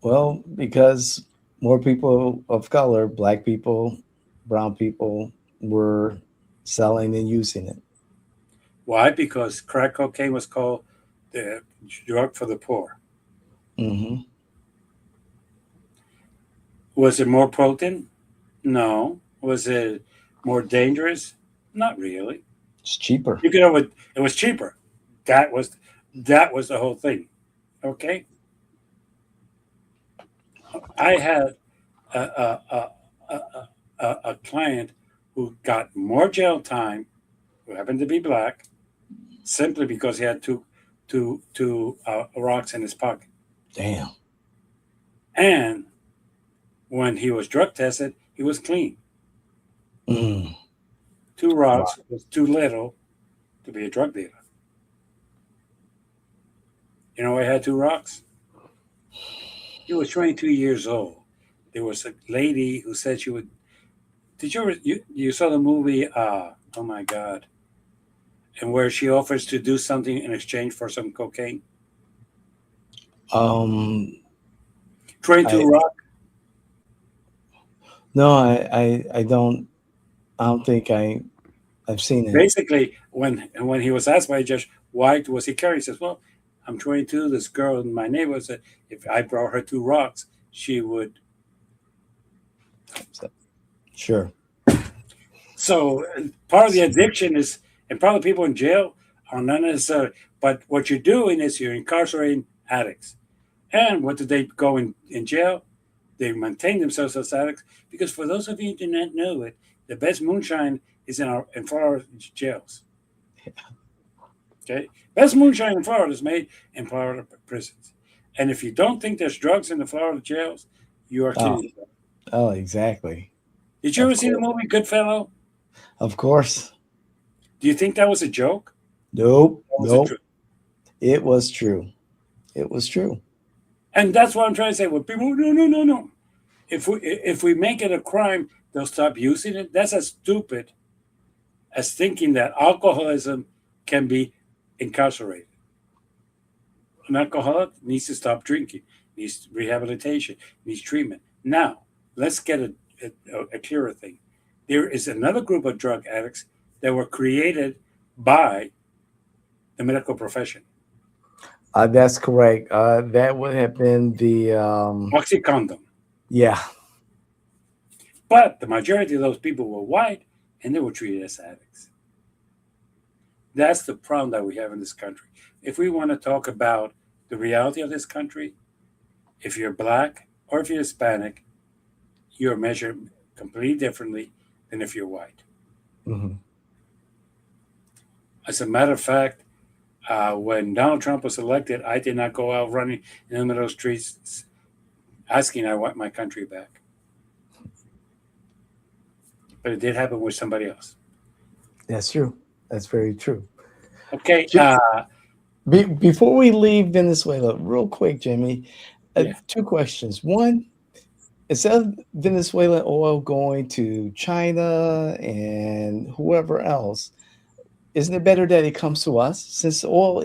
Well, because more people of color, black people, brown people, were selling and using it. Why? Because crack cocaine was called the drug for the poor. Hmm. Was it more potent? No. Was it more dangerous? Not really. It's cheaper. You could have it was cheaper. That was the whole thing. Okay. I had a client who got more jail time, who happened to be black, simply because he had two rocks in his pocket. Damn. And when he was drug tested, he was clean. Mm. 2 rocks was too little to be a drug dealer. You know why he had 2 rocks? He was 22 years old. There was a lady who said she would. Did you ever, you saw the movie? Oh my God! And where she offers to do something in exchange for some cocaine. Um. 22 rock. No, I don't. I don't think I've seen it. Basically, when he was asked by a judge why was he carrying, he says, "Well, I'm 22. This girl in my neighborhood said if I brought her 2 rocks, she would." Sure. So part of the addiction is, and part of the people in jail are not necessarily. But what you're doing is you're incarcerating addicts. And what do they go in jail? They maintain themselves as addicts because for those of you who do not know it, the best moonshine is in Florida jails. Okay, best moonshine in Florida is made in Florida prisons. And if you don't think there's drugs in the Florida jails, you are kidding yourself. Oh, exactly. Did you ever see the movie Goodfellow? Of course. Do you think that was a joke? Nope. Or was Nope. it true? It was true. It was true. And that's what I'm trying to say. With people, no. If we make it a crime, they'll stop using it. That's as stupid as thinking that alcoholism can be incarcerated. An alcoholic needs to stop drinking, needs rehabilitation, needs treatment. Now, let's get a clearer thing. There is another group of drug addicts that were created by the medical profession. That's correct. That would have been the OxyCondom. yeah. But the majority of those people were white and they were treated as addicts. That's the problem that we have in this country. If we want to talk about the reality of this country, if you're black or if you're Hispanic, you're measured completely differently than if you're white. Mm-hmm. As a matter of fact, when Donald Trump was elected, I did not go out running in the middle of the streets asking I want my country back. But it did happen with somebody else. That's true. That's very true. Okay. Before we leave Venezuela, real quick, Jimmy, Yeah. 2 questions. One, instead of Venezuelan oil going to China and whoever else, isn't it better that it comes to us since oil?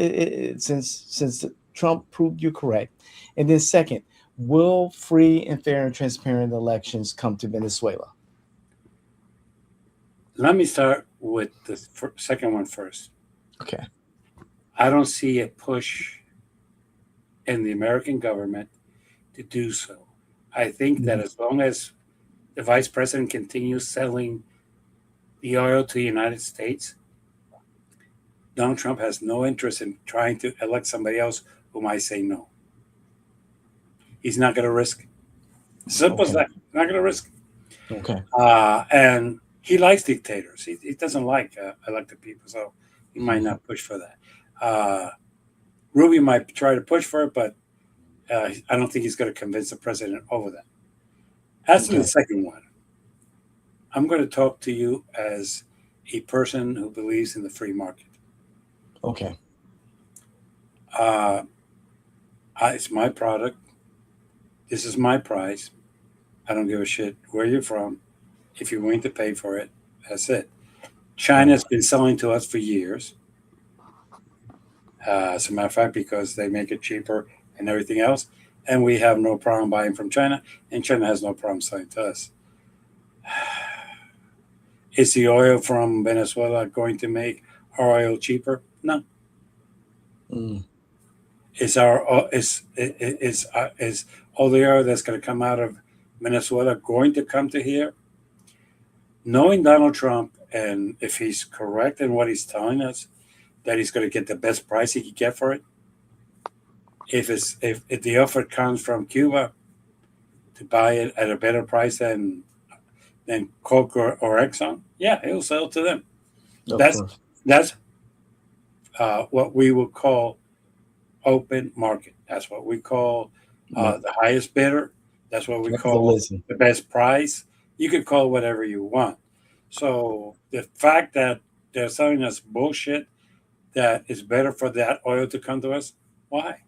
Since Trump proved you correct, and then second, will free and fair and transparent elections come to Venezuela? Let me start with the second one first. Okay. I don't see a push in the American government to do so. I think that as long as the vice president continues selling the oil to the United States, Donald Trump has no interest in trying to elect somebody else who might say no. He's not going to risk. Simple as that. Not going to risk. Okay. And he likes dictators. He doesn't like elected people, so he might not push for that. Rubio might try to push for it, but I don't think he's going to convince the president over that. As to the second one, I'm going to talk to you as a person who believes in the free market. Okay. It's my product. This is my price. I don't give a shit where you're from. If you're willing to pay for it, that's it. China's been selling to us for years. As a matter of fact, because they make it cheaper and everything else. And we have no problem buying from China. And China has no problem selling to us. Is the oil from Venezuela going to make our oil cheaper? No. Is all the oil that's going to come out of Venezuela going to come to here? Knowing Donald Trump, and if he's correct in what he's telling us, that he's going to get the best price he can get for it. If the offer comes from Cuba to buy it at a better price than Coke or Exxon, yeah, he'll sell to them. That's what we would call open market. That's what we call the highest bidder. That's what we call the best price. You could call it whatever you want. So the fact that they're selling us bullshit that it's better for that oil to come to us, why?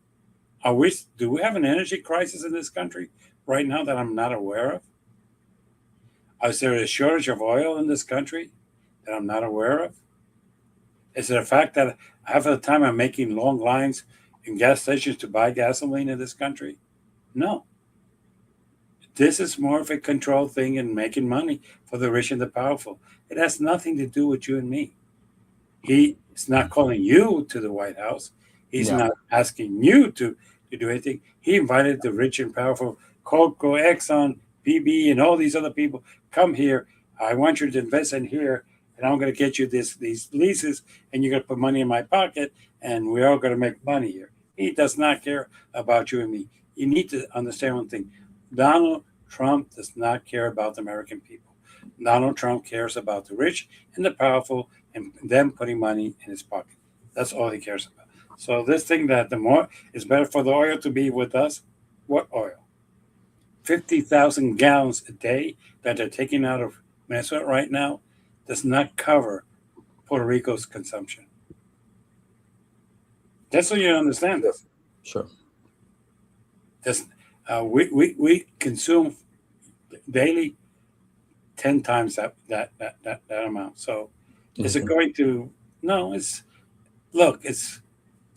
Do we have an energy crisis in this country right now that I'm not aware of? Is there a shortage of oil in this country that I'm not aware of? Is it a fact that half of the time I'm making long lines in gas stations to buy gasoline in this country? No. This is more of a control thing and making money for the rich and the powerful. It has nothing to do with you and me. He's not calling you to the White House. He's not asking you to do anything. He invited the rich and powerful, Coco, Exxon, PB, and all these other people, come here. I want you to invest in here, and I'm going to get you these leases, and you're going to put money in my pocket, and we're all going to make money here. He does not care about you and me. You need to understand one thing. Donald Trump does not care about the American people. Donald Trump cares about the rich and the powerful and them putting money in his pocket. That's all he cares about. So this thing that the more it's better for the oil to be with us, what oil? 50,000 gallons a day that they're taking out of Venezuela right now does not cover Puerto Rico's consumption. Just so you understand this. Sure. We consume daily 10 times that amount. So is it going to? No.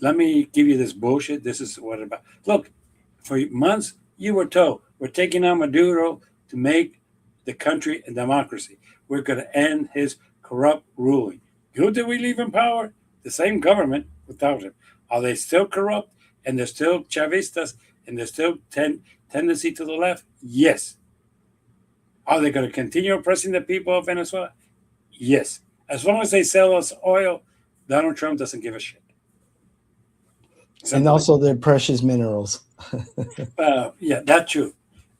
Let me give you this bullshit. This is what about. Look, for months you were told we're taking out Maduro to make the country a democracy. We're going to end his corrupt ruling. Who did we leave in power? The same government without him. Are they still corrupt and they're still Chavistas and they're still tendency to the left? Yes. Are they going to continue oppressing the people of Venezuela? Yes. As long as they sell us oil, Donald Trump doesn't give a shit. And also their precious minerals. Yeah, that's true.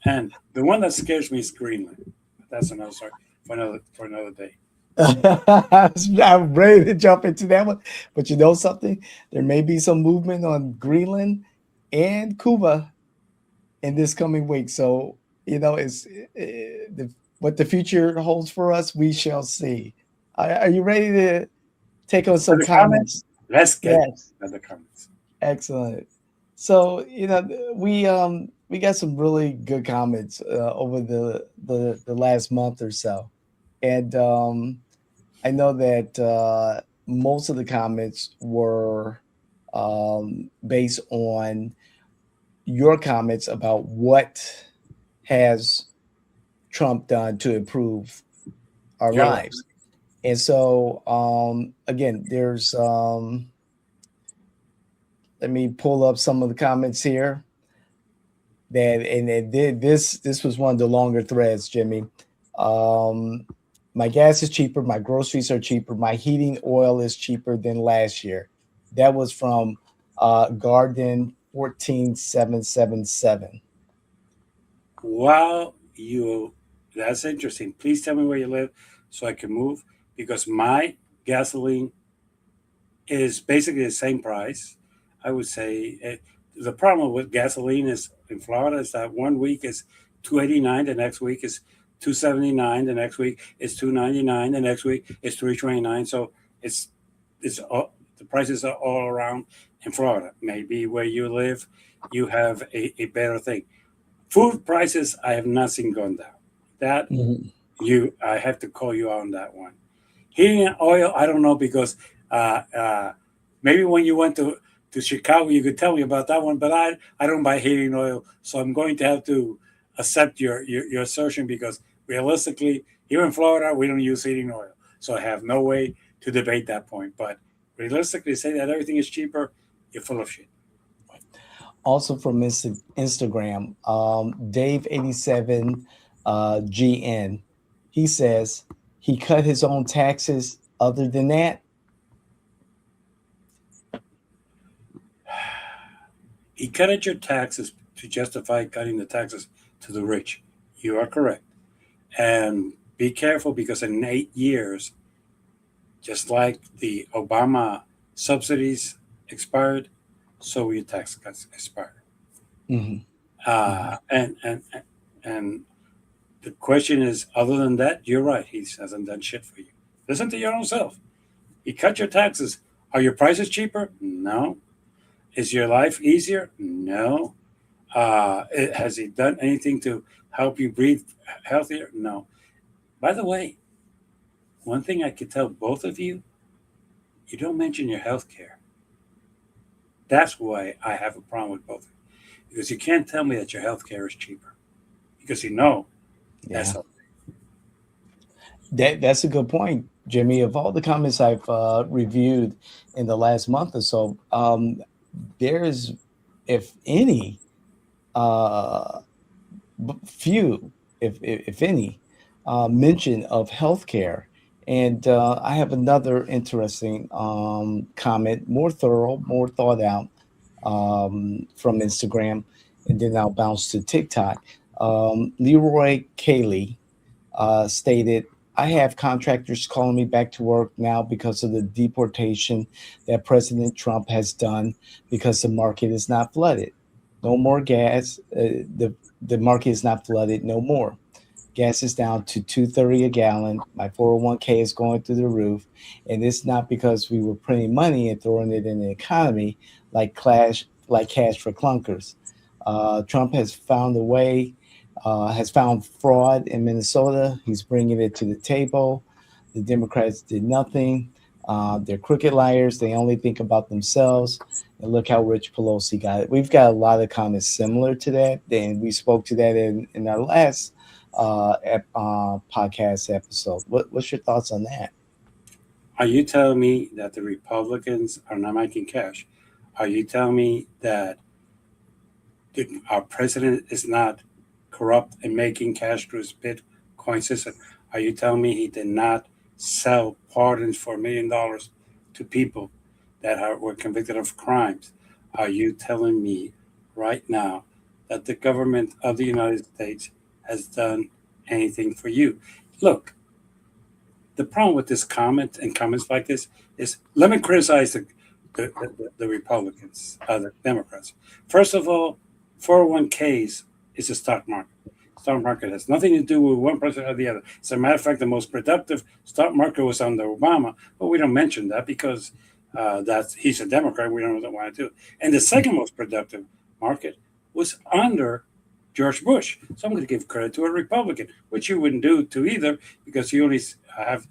And the one that scares me is Greenland. That's another story for another day. I'm ready to jump into that one. But you know something? There may be some movement on Greenland and Cuba in this coming week. So, it's what the future holds for us, we shall see. Are you ready to take on some comments? Let's get to the comments. Excellent. So we got some really good comments over the last month or so, and I know that most of the comments were based on your comments about what has Trump done to improve our You're right. lives. And so again, there's let me pull up some of the comments here. That and it did this was one of the longer threads, Jimmy. Um, my gas is cheaper, my groceries are cheaper, my heating oil is cheaper than last year. That was from Garden 14777. Wow, that's interesting. Please tell me where you live so I can move because my gasoline is basically the same price. I would say the problem with gasoline is in Florida is that one week is 289, the next week is 279, the next week is 299, the next week is 329. So it's all, the prices are all around in Florida. Maybe where you live, you have a better thing. Food prices, I have not seen gone down. That Mhm. I have to call you out on that one. Heating and oil, I don't know because uh, uh, maybe when you went to Chicago, you could tell me about that one. But I don't buy heating oil, so I'm going to have to accept your assertion because realistically, here in Florida, we don't use heating oil, so I have no way to debate that point. But realistically, say that everything is cheaper, you're full of shit. Also from Instagram, Dave87 GN, he says he cut his own taxes. Other than that, He cut your taxes to justify cutting the taxes to the rich. You are correct. And be careful because in 8 years, just like the Obama subsidies expired, so will your tax cuts expire. mhm, mhm. And the question is, other than that, you're right. He hasn't done shit for you. Listen to your own self. He cut your taxes. Are your prices cheaper? No. Is your life easier? No. Has he done anything to help you breathe healthier? No. By the way, one thing I could tell both of you, you don't mention your health care. That's why I have a problem with both of you. Because you can't tell me that your health care is cheaper. Because you know that's Yeah, a, that's a good point, Jimmy. Of all the comments I've reviewed in the last month or so, there's, if any, uh, few, if any, mention of healthcare. And I have another interesting comment, more thorough, more thought out, from Instagram, and then I'll bounce to TikTok. Leroy Cayley stated, I have contractors calling me back to work now because of the deportation that President Trump has done because the market is not flooded. No more gas. The market is not flooded no more. Gas is down to 230 a gallon. My 401k is going through the roof. And it's not because we were printing money and throwing it in the economy like cash for clunkers. Trump has found a way, has found fraud in Minnesota. He's bringing it to the table. The Democrats did nothing. They're crooked liars. They only think about themselves. And look how Rich Pelosi got it. We've got a lot of comments similar to that. And we spoke to that in our last podcast episode. What's your thoughts on that? are you telling me that the Republicans are not making cash? Are you telling me that our president is not corrupt and making cash through his Bitcoin system? Are you telling me he did not sell pardons for $1 million to people that were convicted of crimes? Are you telling me right now that the government of the United States has done anything for you? Look, the problem with this comment and comments like this is let me criticize the Republicans, the Democrats. First of all, 401ks is a stock market. Stock market has nothing to do with one person or the other. As a matter of fact, the most productive stock market was under Obama, but we don't mention that because That he's a Democrat. We don't want to do. And the second most productive market was under George Bush. So I'm going to give credit to a Republican, which you wouldn't do to either, because you only have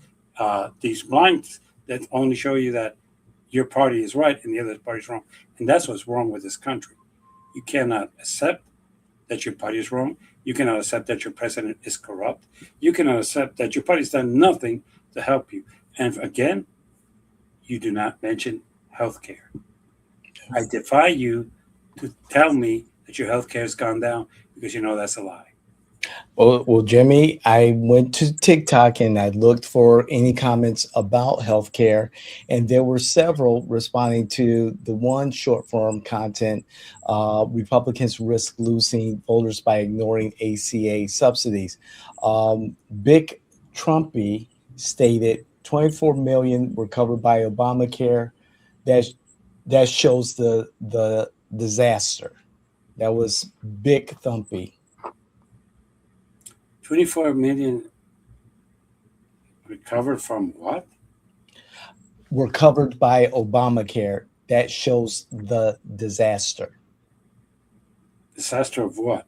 these blinds that only show you that your party is right and the other party is wrong. And that's what's wrong with this country. You cannot accept that your party is wrong. You cannot accept that your president is corrupt. You cannot accept that your party's done nothing to help you. And again, you do not mention health care. I defy you to tell me that your health care has gone down, because you know that's a lie. Well, Jimmy, I went to TikTok and I looked for any comments about healthcare, and there were several responding to the one short form content. Republicans risk losing voters by ignoring ACA subsidies. Big Trumpy stated 24 million were covered by Obamacare. That shows the disaster. That was Big Thumpy. 24 million recovered from what? Were covered by Obamacare. That shows the disaster. Disaster of what?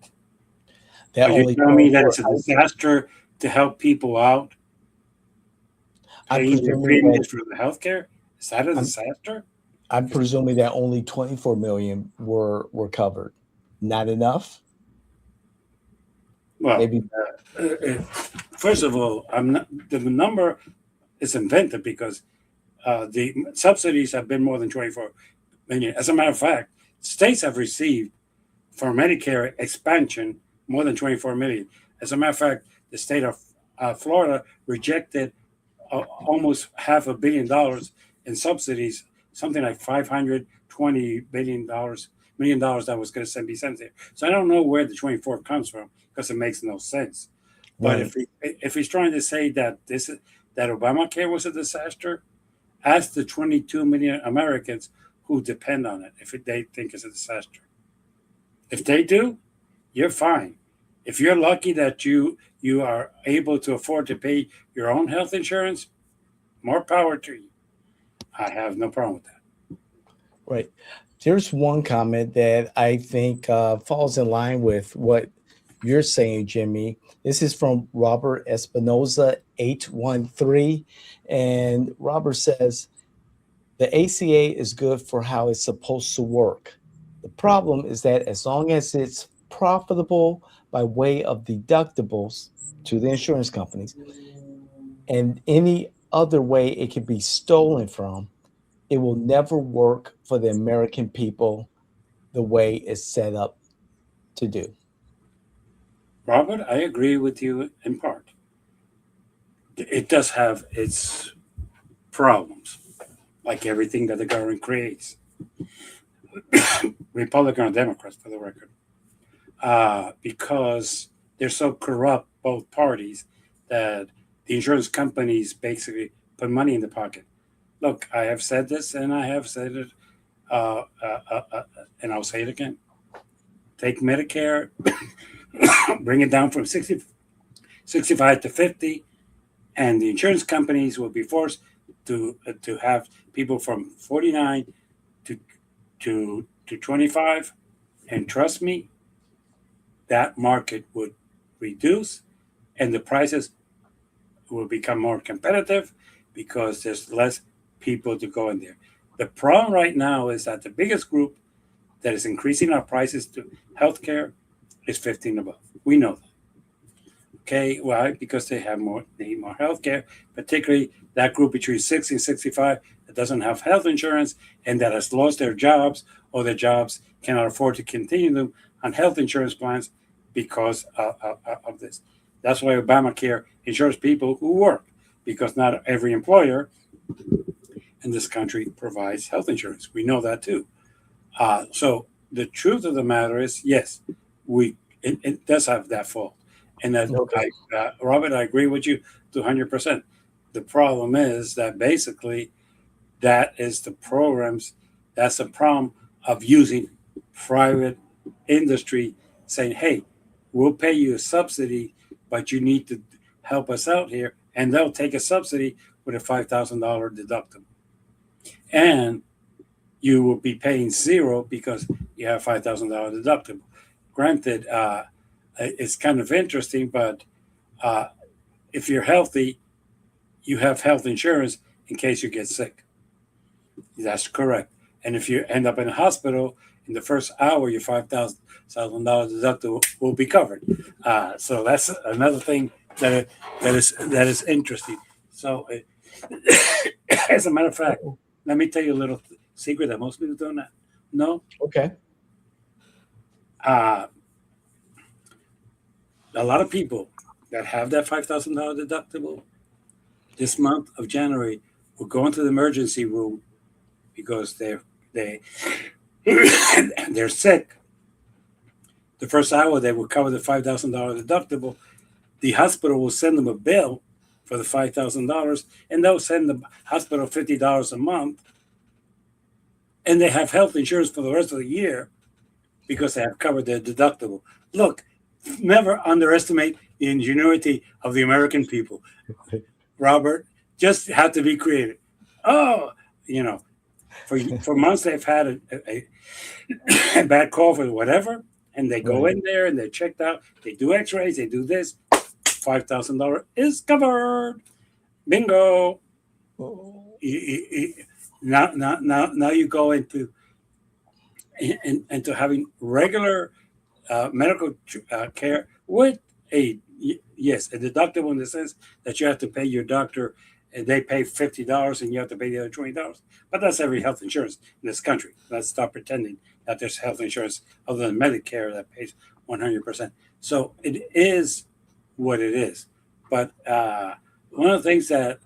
That Are you telling me that it's a disaster to help people out? Paying their premiums for the healthcare? Is that a disaster? I'm presuming that only 24 million were covered. Not enough? Well, maybe. First of all, the number is invented because the subsidies have been more than 24 million. As a matter of fact, states have received for Medicare expansion more than 24 million. As a matter of fact, the state of Florida rejected almost $500 million in subsidies, something like $520 million that was going to be sent there. So I don't know where the 24 comes from, because it makes no sense. But if he's trying to say that that Obamacare was a disaster, ask the 22 million Americans who depend on it if they think it's a disaster. If they do, you're fine. If you're lucky that you are able to afford to pay your own health insurance, more power to you. I have no problem with that. Right. There's one comment that I think falls in line with what you're saying, Jimmy. This is from Robert Espinoza 813, and Robert says the ACA is good for how it's supposed to work. The problem is that as long as it's profitable by way of deductibles to the insurance companies and any other way it can be stolen from, it will never work for the American people the way it's set up to do. Robert, I agree with you in part. It does have its problems, like everything that the government creates. Republican or Democrats, for the record, because they're so corrupt, both parties, that the insurance companies basically put money in the pocket. Look, I have said this, and I have said it, and I'll say it again. Take Medicare, bring it down from 65 to 50, and the insurance companies will be forced to have people from 49 to 25, and trust me, that market would reduce, and the prices will become more competitive because there's less people to go in there. The problem right now is that the biggest group that is increasing our prices to healthcare is 15 above. We know that. Okay, why? Because they need more healthcare, particularly that group between 60 and 65 that doesn't have health insurance and that has lost their jobs, or their jobs cannot afford to continue them on health insurance plans because of this. That's why Obamacare insures people who work, because not every employer in this country provides health insurance. We know that too. So the truth of the matter is, yes, it does have that fault. And that, okay. Robert, I agree with you 200%. The problem is that basically that is the programs, that's the problem of using private industry saying, hey, we'll pay you a subsidy, but you need to help us out here. And they'll take a subsidy with a $5,000 deductible. and you will be paying zero because you have $5,000 deductible. Granted, it's kind of interesting, but if you're healthy, you have health insurance in case you get sick. That's correct. And if you end up in a hospital in the first hour, your $5,000 deductible will be covered. So that's another thing that is interesting. So, as a matter of fact, let me tell you a little secret that most people don't know. Okay. A lot of people that have that $5,000 deductible this month of January will go into the emergency room because they're sick. The first hour they will cover the $5,000 deductible. The hospital will send them a bill for the $5,000, and they'll send the hospital $50 a month, and they have health insurance for the rest of the year because they have covered their deductible. Look, never underestimate the ingenuity of the American people. Robert, just have to be creative. Oh, for months they've had a bad cough or whatever, and they go in there and they're checked out. They do X-rays, they do this. $5,000 is covered. Bingo. Now you go into having regular medical care with a deductible in the sense that you have to pay your doctor, and they pay $50 and you have to pay the other $20. But that's every health insurance in this country. Let's stop pretending that there's health insurance other than Medicare that pays 100%. So it is what it is. But one of the things that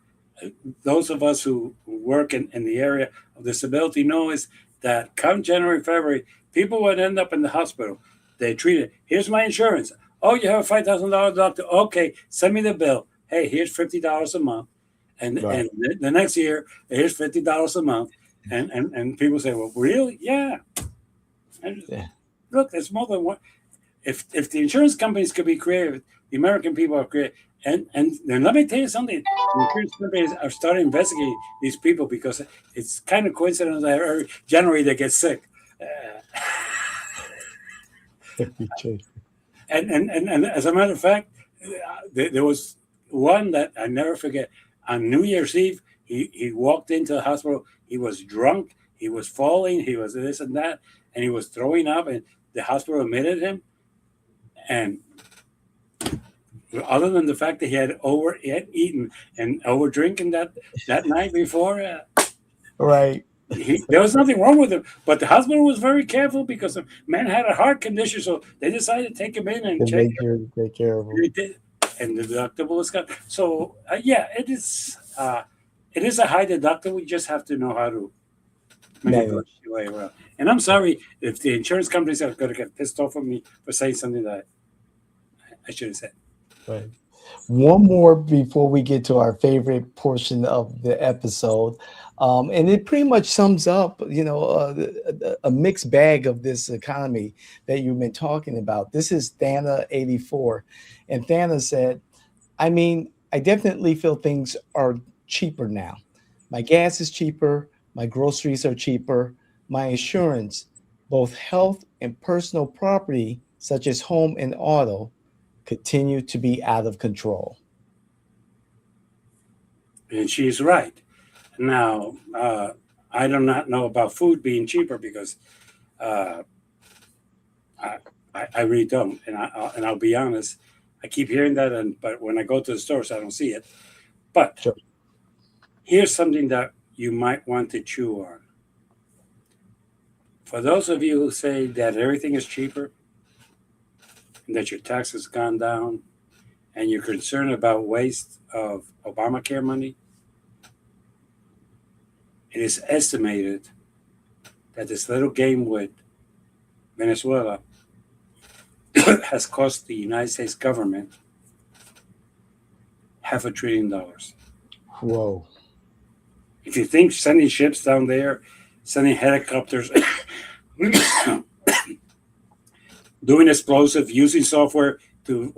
those of us who work in the area of disability know is that come January, February, people would end up in the hospital. They treat it. Here's my insurance. Oh, you have a $5,000 doctor. Okay, send me the bill. Hey, here's $50 a month. And the next year, here's $50 a month. And people say, well, really? Yeah. Look, there's more than one. If the insurance companies could be creative, the American people are creative. And then let me tell you something. The insurance companies are starting investigating these people because it's kind of coincidental that every January they get sick. And as a matter of fact, there was one that I never forget. On New Year's Eve, he walked into the hospital. He was drunk. He was falling. He was this and that. And he was throwing up. And the hospital admitted him. And other than the fact that he had eaten and over drinking that night before, right. There was nothing wrong with him, but the hospital was very careful because the man had a heart condition, so they decided to take him in and take care of him. They did, and the deductible was cut. So it is a high deductible. We just have to know how to manipulate your way around. And I'm sorry if the insurance companies are going to get pissed off at me for saying something that I should have said. Right. One more before we get to our favorite portion of the episode. And it pretty much sums up, a mixed bag of this economy that you've been talking about. This is Thana84. And Thana said, I definitely feel things are cheaper now. My gas is cheaper. My groceries are cheaper. My insurance, both health and personal property, such as home and auto, continue to be out of control. And she's right. Now, I do not know about food being cheaper because I really don't. And I'll be honest, I keep hearing that, but when I go to the stores, I don't see it. But sure. Here's something that you might want to chew on. For those of you who say that everything is cheaper, and that your tax has gone down, and you're concerned about waste of Obamacare money, it is estimated that this little game with Venezuela has cost the United States government $500 billion. Whoa. If you think sending ships down there, sending helicopters, doing explosive, using software to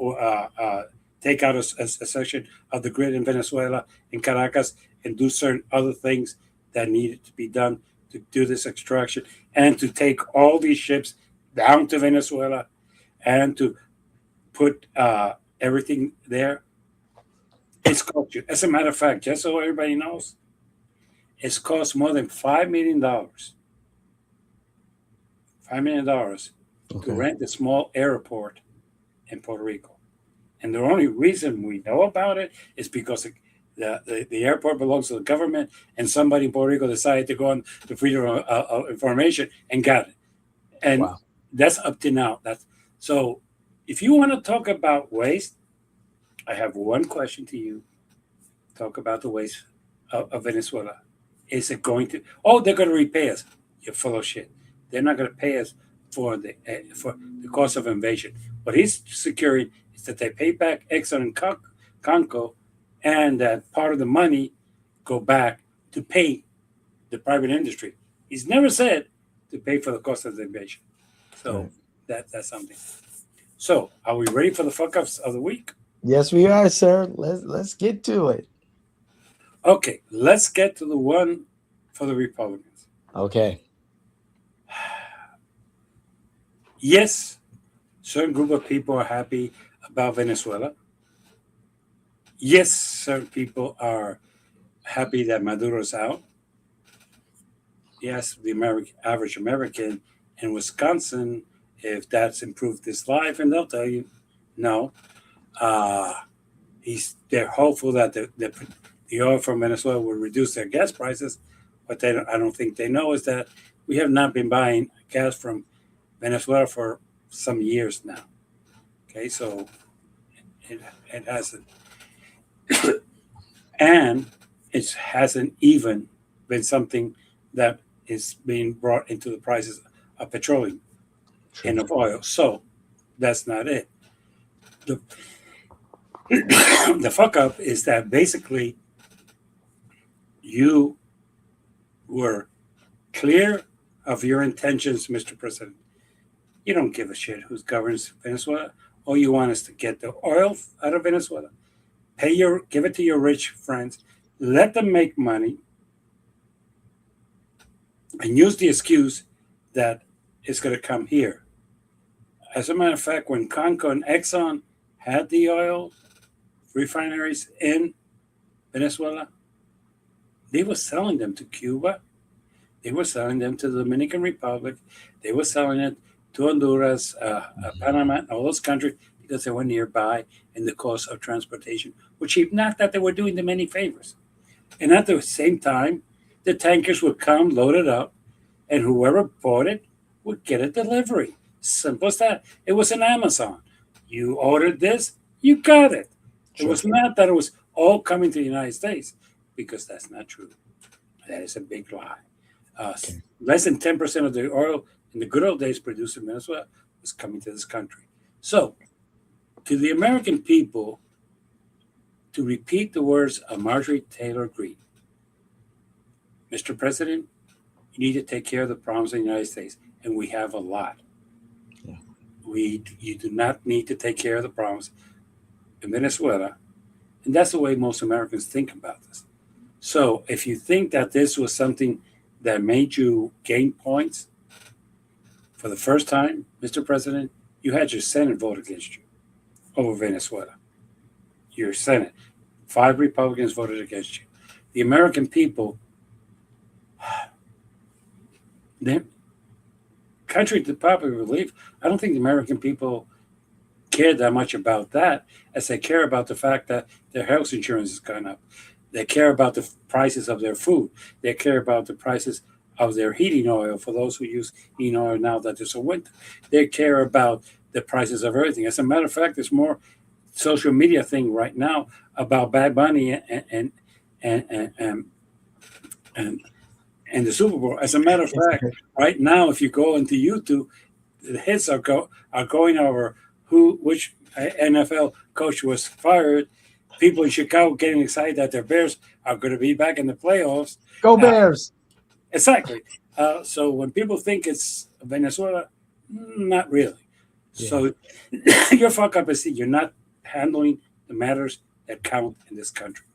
take out a section of the grid in Venezuela, in Caracas, and do certain other things that needed to be done to do this extraction and to take all these ships down to Venezuela and to put everything there. It's cost you. As a matter of fact, just so everybody knows, it's cost more than $5 million. $5 million to rent a small airport in Puerto Rico. And the only reason we know about it is because the airport belongs to the government, and somebody in Puerto Rico decided to go on the Freedom of Information and got it. And that's up to now. So if you want to talk about waste, I have one question to you. Talk about the waste of Venezuela. Is it going to? Oh, they're going to repay us. You're full of shit. They're not going to pay us for the cost of invasion. What he's securing is that they pay back Exxon and Conco, and that part of the money go back to pay the private industry. He's never said to pay for the cost of the invasion. So that's something. So are we ready for the fuck ups of the week? Yes, we are, sir. Let's get to it. Okay, let's get to the one for the Republicans. Okay. Yes, certain group of people are happy about Venezuela. Yes, certain people are happy that Maduro's out. Yes, the average American in Wisconsin, if that's improved his life, and they'll tell you, no. They're hopeful that the oil from Venezuela will reduce their gas prices. What I don't think they know is that we have not been buying gas from Venezuela for some years now. Okay, so it hasn't, and it hasn't even been something that is being brought into the prices of petroleum and of oil. So that's not it. The fuck up is that basically you were clear of your intentions, Mr. President. You don't give a shit who governs Venezuela. All you want is to get the oil out of Venezuela, give it to your rich friends, let them make money, and use the excuse that it's going to come here. As a matter of fact, when Conco and Exxon had the oil refineries in Venezuela, they were selling them to Cuba. They were selling them to the Dominican Republic. They were selling it to Honduras, Panama, and all those countries because they were nearby and the cost of transportation was cheap. Not that they were doing them any favors. And at the same time, the tankers would come loaded up, and whoever bought it would get a delivery. Simple as that. It was an Amazon. You ordered this, you got it. It was not that it was all coming to the United States, because that's not true. That is a big lie. Less than 10% of the oil in the good old days produced in Venezuela was coming to this country. So, to the American people, to repeat the words of Marjorie Taylor Greene, Mr. President, you need to take care of the problems in the United States, and we have a lot. Yeah. You do not need to take care of the problems in Venezuela, and that's the way most Americans think about this. So if you think that this was something that made you gain points for the first time, Mr. President, you had your Senate vote against you over Venezuela. Your Senate, 5 Republicans voted against you. The American people, contrary to popular belief, I don't think the American people care that much about that as they care about the fact that their health insurance has gone up. They care about the prices of their food. They care about the prices of their heating oil for those who use heating oil now that there's a winter. They care about the prices of everything. As a matter of fact, there's more social media thing right now about Bad Bunny and the Super Bowl. As a matter of fact, right now, if you go into YouTube, the hits are going over which NFL coach was fired. People in Chicago getting excited that their Bears are going to be back in the playoffs. Go Bears! Exactly. So when people think it's Venezuela, not really. Yeah. So your fuck up is that you're not handling the matters that count in this country.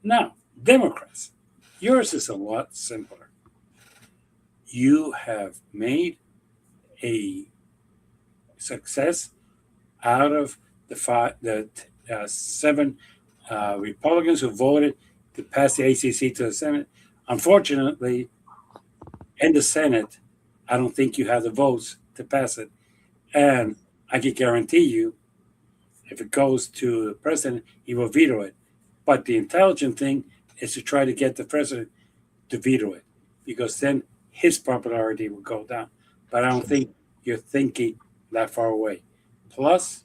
Now, Democrats. Yours is a lot simpler. You have made a success out of the seven Republicans who voted to pass the ACC to the Senate. Unfortunately, in the Senate, I don't think you have the votes to pass it. And I can guarantee you, if it goes to the president, he will veto it. But the intelligent thing is to try to get the president to veto it, because then his popularity will go down. But I don't think you're thinking that far away. Plus,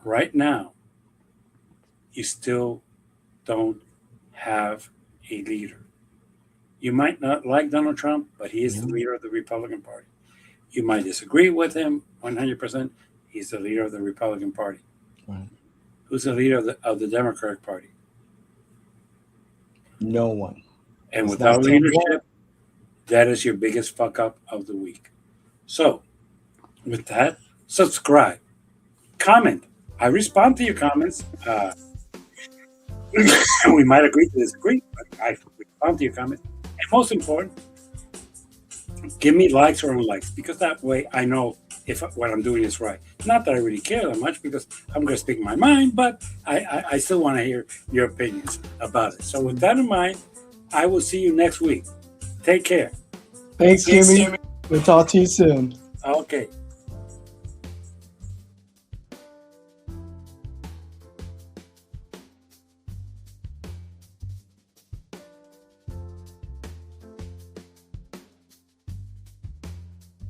right now, you still don't have a leader. You might not like Donald Trump, but he is the leader of the Republican Party. You might disagree with him 100%. He's the leader of the Republican Party. Right. Who's the leader of the Democratic Party? No one. And It's without not leadership, that is your biggest fuck up of the week. So, with that, subscribe, comment. I respond to your comments. We might agree to disagree, but I respond to your comments. And most important, give me likes or unlikes, because that way I know if what I'm doing is right. Not that I really care that much, because I'm going to speak my mind, but I still want to hear your opinions about it. So with that in mind, I will see you next week. Take care. Thanks, Jimmy. We'll talk to you soon. Okay.